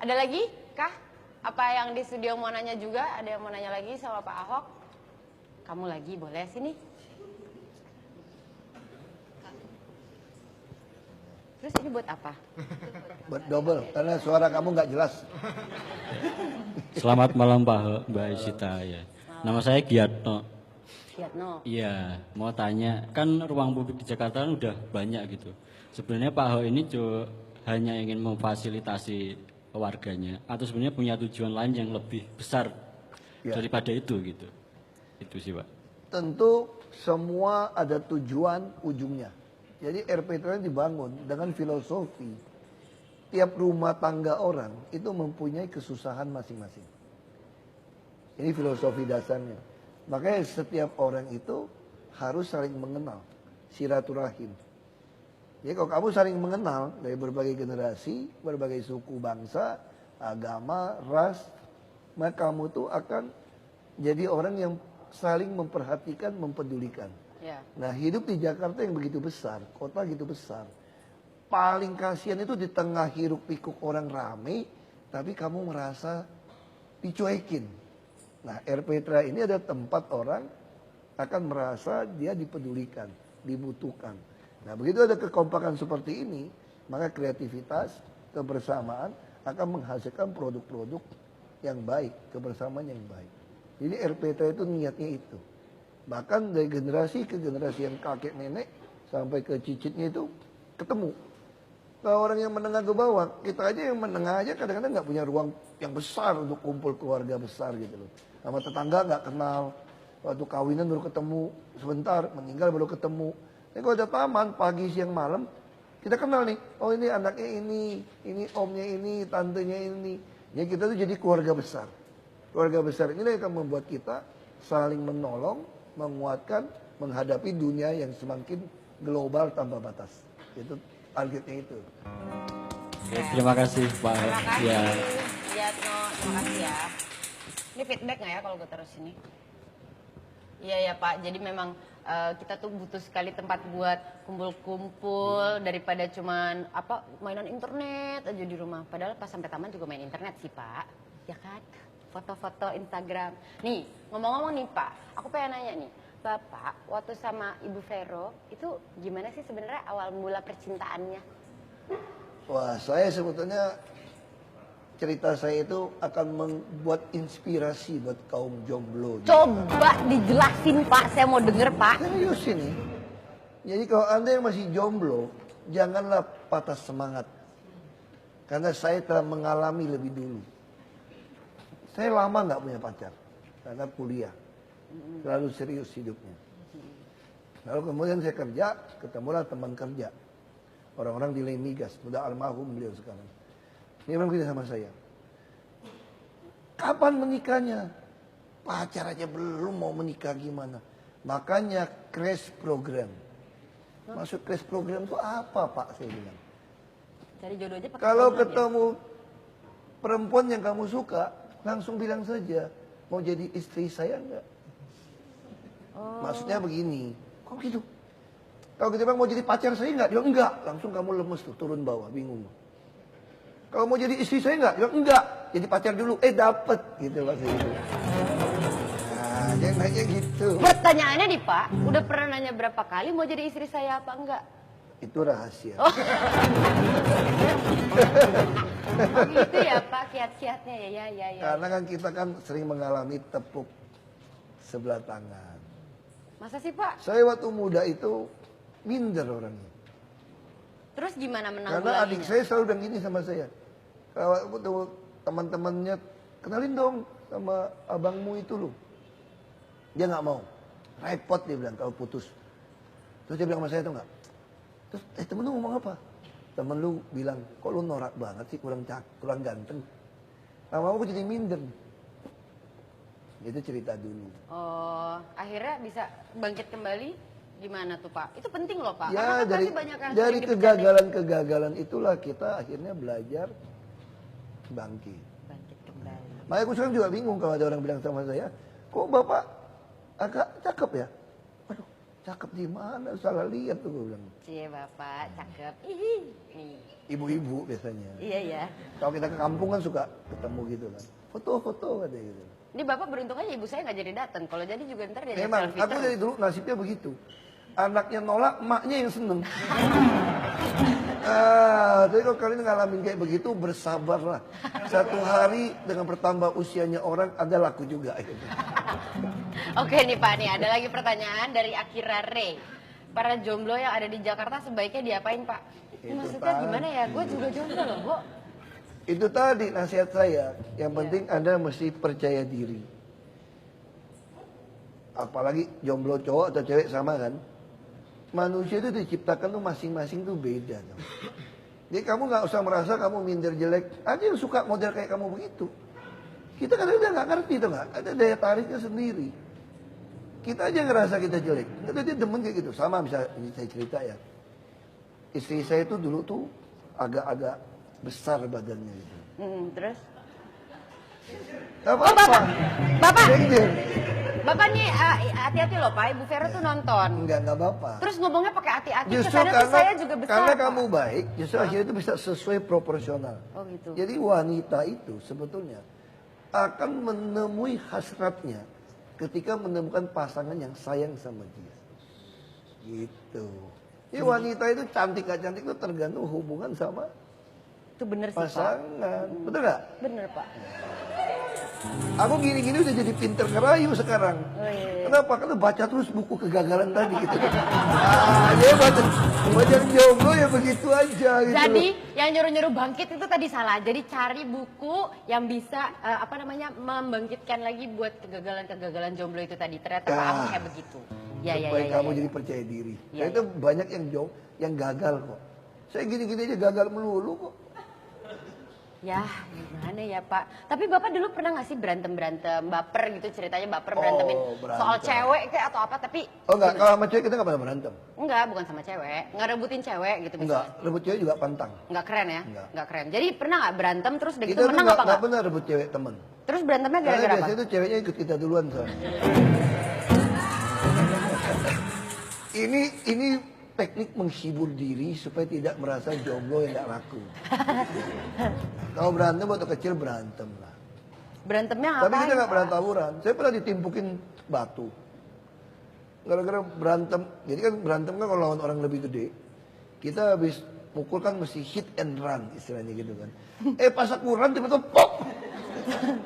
Ada lagi kah? Apa yang di studio mau nanya juga? Ada yang mau nanya lagi sama Pak Ahok? Kamu lagi, boleh sini. Terus ini buat apa? Buat double, karena suara kamu nggak jelas. Selamat malam Pak Ahok, Mbak Isita ya. Nama saya Giatno. Giatno. Iya, mau tanya, kan ruang publik di Jakarta kan udah banyak gitu. Sebenarnya Pak Ahok ini hanya ingin memfasilitasi warganya, atau sebenarnya punya tujuan lain yang lebih besar daripada itu gitu. Itu sih Pak. Tentu semua ada tujuan ujungnya. Jadi RPTRA dibangun dengan filosofi tiap rumah tangga orang itu mempunyai kesusahan masing-masing. Ini filosofi dasarnya. Makanya setiap orang itu harus saling mengenal, silaturahim. Jadi kalau kamu saling mengenal dari berbagai generasi, berbagai suku bangsa, agama, ras, maka kamu tuh akan jadi orang yang saling memperhatikan, mempedulikan. Ya. Nah, hidup di Jakarta yang begitu besar, kota gitu besar. Paling kasihan itu di tengah hiruk pikuk orang rame, tapi kamu merasa dicuekin. Nah, RPTRA ini ada tempat orang akan merasa dia dipedulikan, dibutuhkan. Nah, begitu ada kekompakan seperti ini, maka kreativitas, kebersamaan akan menghasilkan produk-produk yang baik, kebersamaan yang baik. Jadi RPTRA itu niatnya itu. Bahkan dari generasi ke generasi yang kakek nenek sampai ke cicitnya itu ketemu. Kalau orang yang menengah ke bawah, kita aja yang menengah aja kadang-kadang nggak punya ruang yang besar untuk kumpul keluarga besar gitu loh. Sama tetangga nggak kenal, waktu kawinan baru ketemu, sebentar meninggal baru ketemu. Tapi kalau ada taman pagi siang malam, kita kenal nih. Oh ini anaknya ini omnya ini, tantenya ini. Ya kita tuh jadi keluarga besar. Keluarga besar ini yang akan membuat kita saling menolong, menguatkan, menghadapi dunia yang semakin global tanpa batas. Itu targetnya itu. Ya, terima kasih Pak Ahok. Terima kasih. Ya. Giatno, terima kasih ya. Ini feedback nggak ya kalau gue terus ini? Iya ya Pak, jadi memang kita tuh butuh sekali tempat buat kumpul-kumpul daripada cuman apa mainan internet aja di rumah. Padahal pas sampai taman juga main internet sih Pak, ya kan? Foto-foto Instagram. Nih, ngomong-ngomong nih Pak, aku pengen nanya nih. Bapak, waktu sama Ibu Vero, itu gimana sih sebenarnya awal mula percintaannya? Wah, saya sebetulnya cerita saya itu akan membuat inspirasi buat kaum jomblo. Coba dijelasin Pak, saya mau denger Pak. Serius ini. Jadi kalau Anda yang masih jomblo, janganlah patah semangat. Karena saya telah mengalami lebih dulu. Saya lama nggak punya pacar karena kuliah, terlalu serius hidupnya. Lalu kemudian saya kerja, ketemulah teman kerja, orang-orang di Lemigas, sudah almarhum beliau sekarang. Dia bilang begini sama saya, kapan menikahnya? Pacar aja belum, mau menikah gimana? Makanya crash program. Masuk crash program itu apa Pak? Saya bilang. Cari jodoh aja pakai Kalau program ya? ketemu perempuan yang kamu suka, langsung bilang saja, mau jadi istri saya enggak? Maksudnya begini, kok gitu? Kalau kita bilang mau jadi pacar saya enggak? Dia bilang enggak, langsung kamu lemes tuh, turun bawah, bingung. Kalau mau jadi istri saya enggak? Dia bilang enggak, jadi pacar dulu, dapet, gitu maksudnya. Nah, yang Makanya gitu. Pertanyaannya nih Pak, udah pernah nanya berapa kali mau jadi istri saya apa enggak? Itu rahasia. Oh gitu ya Pak, kiat-kiatnya ya. Karena kan kita kan sering mengalami tepuk sebelah tangan. Masa sih Pak? Saya waktu muda itu minder orangnya. Terus gimana Karena adik menanggulanginya? saya selalu bilang gini sama saya. Kalau ketemu teman-temannya, kenalin dong sama abangmu itu loh. Dia nggak mau. Repot dia bilang kalau putus. Terus dia bilang sama saya tuh nggak. Terus temen lu ngomong apa? Temen lu bilang, kok lu norak banget sih, kurang ganteng. Lama-lama aku jadi minder. Itu cerita dulu. Oh, akhirnya bisa bangkit kembali gimana tuh Pak? Itu penting loh Pak. Ya Karena kan dari pasti banyak yang dari sering dibercandain. kegagalan itulah kita akhirnya belajar bangkit. Bangkit kembali. Makanya aku sekarang juga bingung kalau ada orang bilang sama saya, kok bapak agak cakep ya? Aduh, cakep di mana? Salah lihat tuh gue bilang. Cie Bapak, cakep. Ih, nih. Ibu-ibu biasanya. Iya ya. Kalau kita ke kampung kan suka ketemu gitu kan. Foto-foto ada gitu. Ini Bapak beruntung aja ibu saya nggak jadi datang. Kalau jadi juga ntar dia Memang, selfie aku terus. dari dulu nasibnya begitu. Anaknya nolak, emaknya yang seneng. Jadi kalau kalian ngalamin kayak begitu, bersabarlah. Satu hari dengan bertambah usianya orang, ada laku juga. Gitu. Oke nih Pak, nih ada lagi pertanyaan dari Akira Ray. Para jomblo yang ada di Jakarta sebaiknya diapain Pak? Ini Itu maksudnya tadi. gimana ya? Gue juga jomblo loh, Bu. Itu tadi nasihat saya. Yang penting Anda mesti percaya diri. Apalagi jomblo cowok atau cewek sama kan. Manusia itu diciptakan tuh masing-masing tuh beda. Tuh. Jadi kamu nggak usah merasa kamu minder jelek. Ada yang suka model kayak kamu begitu. Kita kadang-kadang nggak ngerti tuh nggak. Ada daya tariknya sendiri. Kita aja ngerasa kita jelek. Ada dia demen kayak gitu. Sama misalnya ini saya cerita ya. Istri saya itu dulu tuh agak-agak besar badannya gitu. Terus? Gak apa-apa. Bapak, Jengjer. Bapak nih hati-hati loh Pak. Ibu Vera tuh nonton. Enggak apa-apa. Terus ngomongnya pakai hati-hati. Justru Kesannya tuh saya juga besar. karena Pak. kamu baik, justru akhirnya itu bisa sesuai proporsional. Oh gitu. Jadi wanita itu sebetulnya akan menemui hasratnya ketika menemukan pasangan yang sayang sama dia. Gitu. Jadi wanita itu cantik gak cantik itu tergantung hubungan sama Itu bener sih Pak. pasangan. Betul gak? Bener Pak. Aku gini-gini udah jadi pinter ngerayu sekarang. Oh, iya. Kenapa? Karena baca terus buku kegagalan tadi gitu. Dia baca jomblo ya begitu aja gitu. Jadi yang nyuruh-nyuruh bangkit itu tadi salah. Jadi cari buku yang bisa membangkitkan lagi buat kegagalan-kegagalan jomblo itu tadi. Ternyata Pak Ahok kayak begitu. Supaya kamu jadi percaya diri. Ya, Nah, itu banyak yang gagal kok. Saya gini-gini aja gagal melulu kok. Ya gimana ya Pak. Tapi Bapak dulu pernah gak sih berantem-berantem, baper gitu ceritanya baper berantemin berantem. soal cewek kayak atau apa tapi Oh enggak, kalau sama cewek kita enggak pernah berantem. enggak, bukan sama cewek, nggak rebutin cewek gitu Enggak, misalnya. rebut cewek juga pantang. Nggak keren ya? Enggak. Nggak keren. Jadi pernah nggak berantem terus udah gitu Kita tuh menang apa enggak nggak? pernah rebut cewek teman. Terus berantemnya Karena gara-gara apa? biasanya itu ceweknya ikut kita duluan soalnya. Ini teknik menghibur diri supaya tidak merasa jomblo yang gak laku. Kalau berantem waktu kecil berantem lah. Berantemnya Tapi ngapain? kita gak Pak? pernah tawuran. Saya pernah ditimpukin batu. Gara-gara berantem. Jadi kan berantem kan kalau lawan orang lebih gede. Kita habis mukul kan mesti hit and run istilahnya gitu kan. Pas aku run tiba-tiba pop.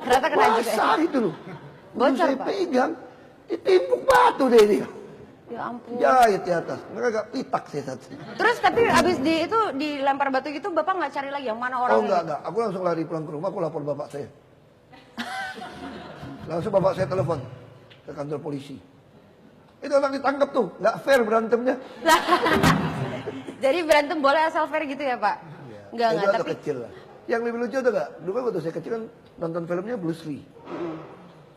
Ternyata kena juga ya? Basah gitu loh. Bocor, Saya Pak? pegang. Ditimpuk batu deh dia. Ya ampun. Jahit di atas. Mereka agak pitak saya satu. Terus tapi abis itu dilempar batu gitu Bapak nggak cari lagi yang mana orangnya? Oh enggak. Aku langsung lari pulang ke rumah, aku lapor bapak saya. Langsung bapak saya telepon ke kantor polisi. Itu orang ditangkap tuh, nggak fair berantemnya. Jadi berantem boleh asal fair gitu ya Pak? Enggak, Itu waktu tapi kecil lah. Yang lebih lucu tuh nggak? Dulu kan waktu saya kecil kan nonton filmnya Bruce Lee.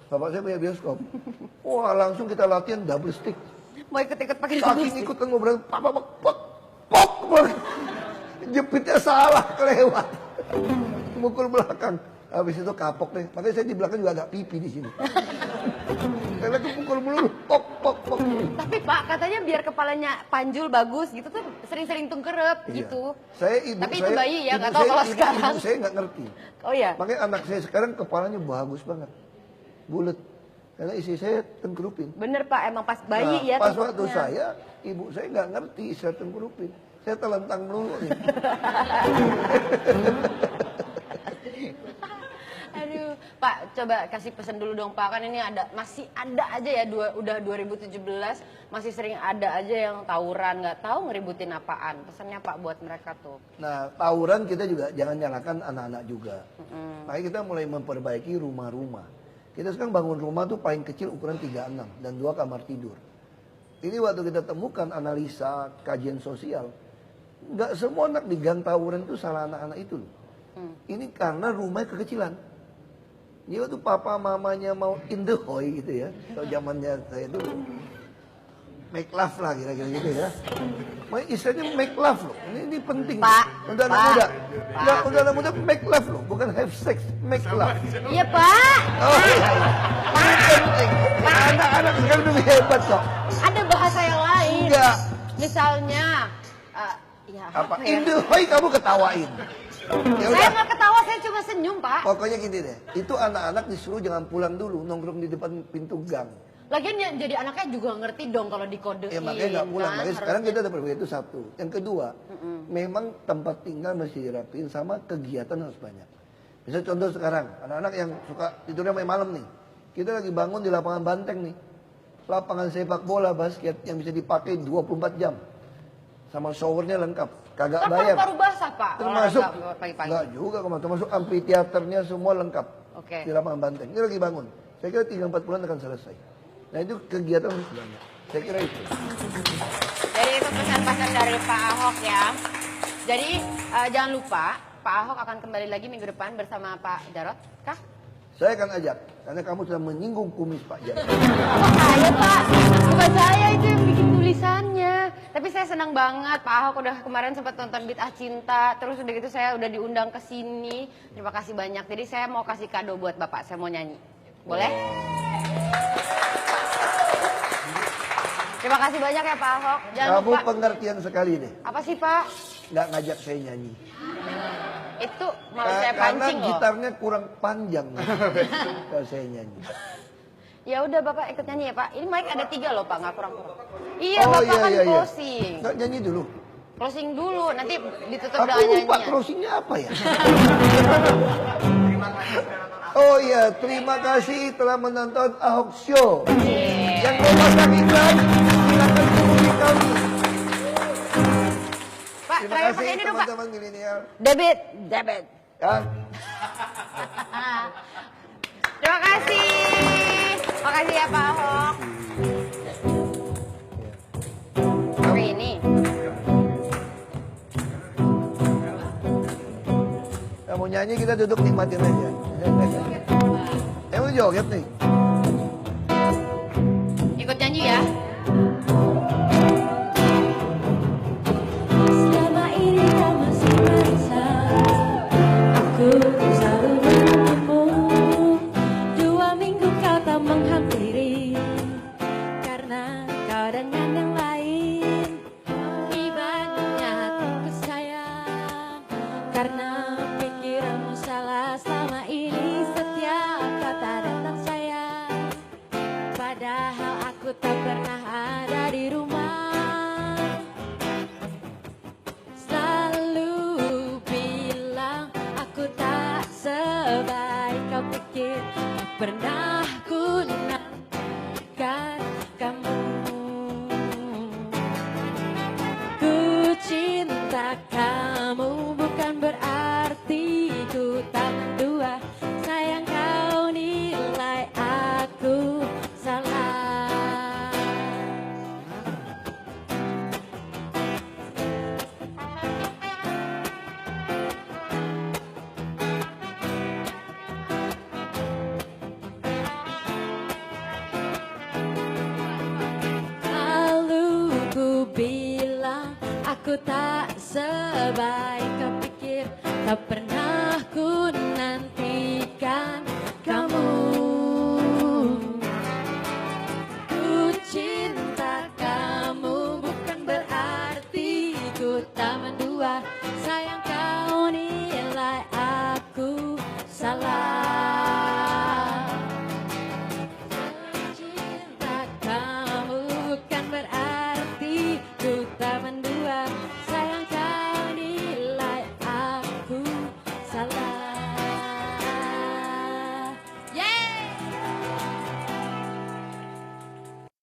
Bapak saya punya bioskop. Wah langsung kita latihan double stick. mau ikut-ikut pakai Saking ikut kan mau berantem, pok. Jepitnya salah, kelewat. Mukul belakang. Habis itu kapok deh. Makanya saya di belakang juga agak pipi di sini. Karena aku pukul mulu, pok. Tapi Pak katanya biar kepalanya panjul bagus gitu tuh sering-sering tungkerep Iya. gitu. Tapi itu bayi ya, nggak tahu kalau sekarang. Ibu saya nggak ngerti. Oh ya. Makanya anak saya sekarang kepalanya bagus banget. Bulet. Karena istri saya tengkurupin. Bener Pak, emang pas bayi ya Pas waktu tengkurupnya. saya, ibu saya nggak ngerti saya tengkurupin. Saya telentang melulu nih. Aduh, Pak, coba kasih pesan dulu dong Pak. Kan ini masih ada aja ya, udah 2017, masih sering ada aja yang tawuran, nggak tahu ngeributin apaan. Pesannya Pak buat mereka tuh. Nah, tawuran kita juga jangan nyalakan anak-anak juga. Makanya kita mulai memperbaiki rumah-rumah. Kita sekarang bangun rumah tuh paling kecil ukuran 36 dan 2 kamar tidur. Ini waktu kita temukan analisa kajian sosial, nggak semua anak di gang tawuran itu salah anak-anak itu loh. Ini karena rumahnya kekecilan. Jadi waktu papa mamanya mau in the hoy gitu ya, kalau zamannya saya dulu, make love lah kira-kira gitu ya. Makanya istilahnya make love loh, ini penting. Pak, untuk anak Pak, muda, Pak. nggak untuk anak muda make love loh, bukan have sex, make love. Iya Pak. Oh iya, ini penting. Anak-anak sekarang lebih hebat kok. Ada bahasa yang lain. Enggak. Misalnya, ya Apa? ya? In the hoy kamu ketawain. Ya Saya udah. nggak ketawa, saya cuma senyum Pak. Pokoknya gini deh, itu anak-anak disuruh jangan pulang dulu, nongkrong di depan pintu gang. Lagian ya, jadi anaknya juga ngerti dong kalau dikodein. Ya makanya nggak pulang, kan, makanya sekarang harusnya. kita udah berbeda itu satu. Yang kedua, memang tempat tinggal mesti dirapiin sama kegiatan harus banyak. Misal contoh sekarang, anak-anak yang suka tidurnya main malam nih. Kita lagi bangun di lapangan banteng nih. Lapangan sepak bola basket yang bisa dipakai 24 jam. Sama showernya lengkap. Kagak Kan bayar. paru-paru basah Pak. Termasuk, olahraga pagi-pagi. enggak juga, termasuk amphitheaternya semua lengkap. Oke. Di lapangan banteng. Ini lagi bangun. Saya kira 3-4 bulan akan selesai. Nah itu kegiatan harus banyak. Saya kira itu. Jadi itu pesan-pesan dari Pak Ahok ya. Jadi jangan lupa Pak Ahok akan kembali lagi minggu depan bersama Pak Jarod, kah? Saya akan ajak, karena kamu sudah menyinggung kumis Pak Jarod. Oh saya Pak, bukan saya itu yang bikin tulisannya. Tapi saya senang banget Pak Ahok udah kemarin sempat nonton Bid'ah Cinta. Terus udah gitu saya udah diundang ke sini. Terima kasih banyak. Jadi saya mau kasih kado buat Bapak, saya mau nyanyi. Boleh? Terima kasih banyak ya Pak Ahok. Jangan Kamu lupa. pengertian sekali deh, Apa sih Pak? nggak ngajak saya nyanyi. Itu mau saya Karena pancing loh. gitarnya kurang panjang kalau saya nyanyi. Ya udah Bapak ikut nyanyi ya Pak. Ini mic ada 3 loh Pak, nggak kurang-kurang. Iya Oh, Bapak kan iya. closing. Nggak nyanyi dulu. Closing dulu, nanti ditutup Aku dengan lupa nyanyian. closingnya apa ya. Oh iya, terima kasih telah menonton Ahok Show. Yang mau pasang iklan, silakan hubungi kami. Pak, Terima terakhir kasih pakai ini dong Pak. teman-teman milenial. Debit. Ya. Terima kasih. Makasih ya Pak Ahok. Oke ini. Mau nyanyi kita duduk nikmatin aja. Emang joget nih. Ikut nyanyi ya. Selama ini kau masih merasa aku selalu menunggumu. 2 minggu kau tak menghampiri karena kau dengan yang lain. Ibaratnya hatiku sayang karena pikiranmu salah selama ini. Setiap kata datang sayang, padahal aku tak pernah ada di rumah. Selalu bilang aku tak sebaik kau pikir. Tak pernah ku nantikan kamu. Ku cinta kamu bukan berarti ku tak mendua. Sayang kau nilai aku salah. Lalu ku bilang aku tak sebaik kau pikir. Tak pernah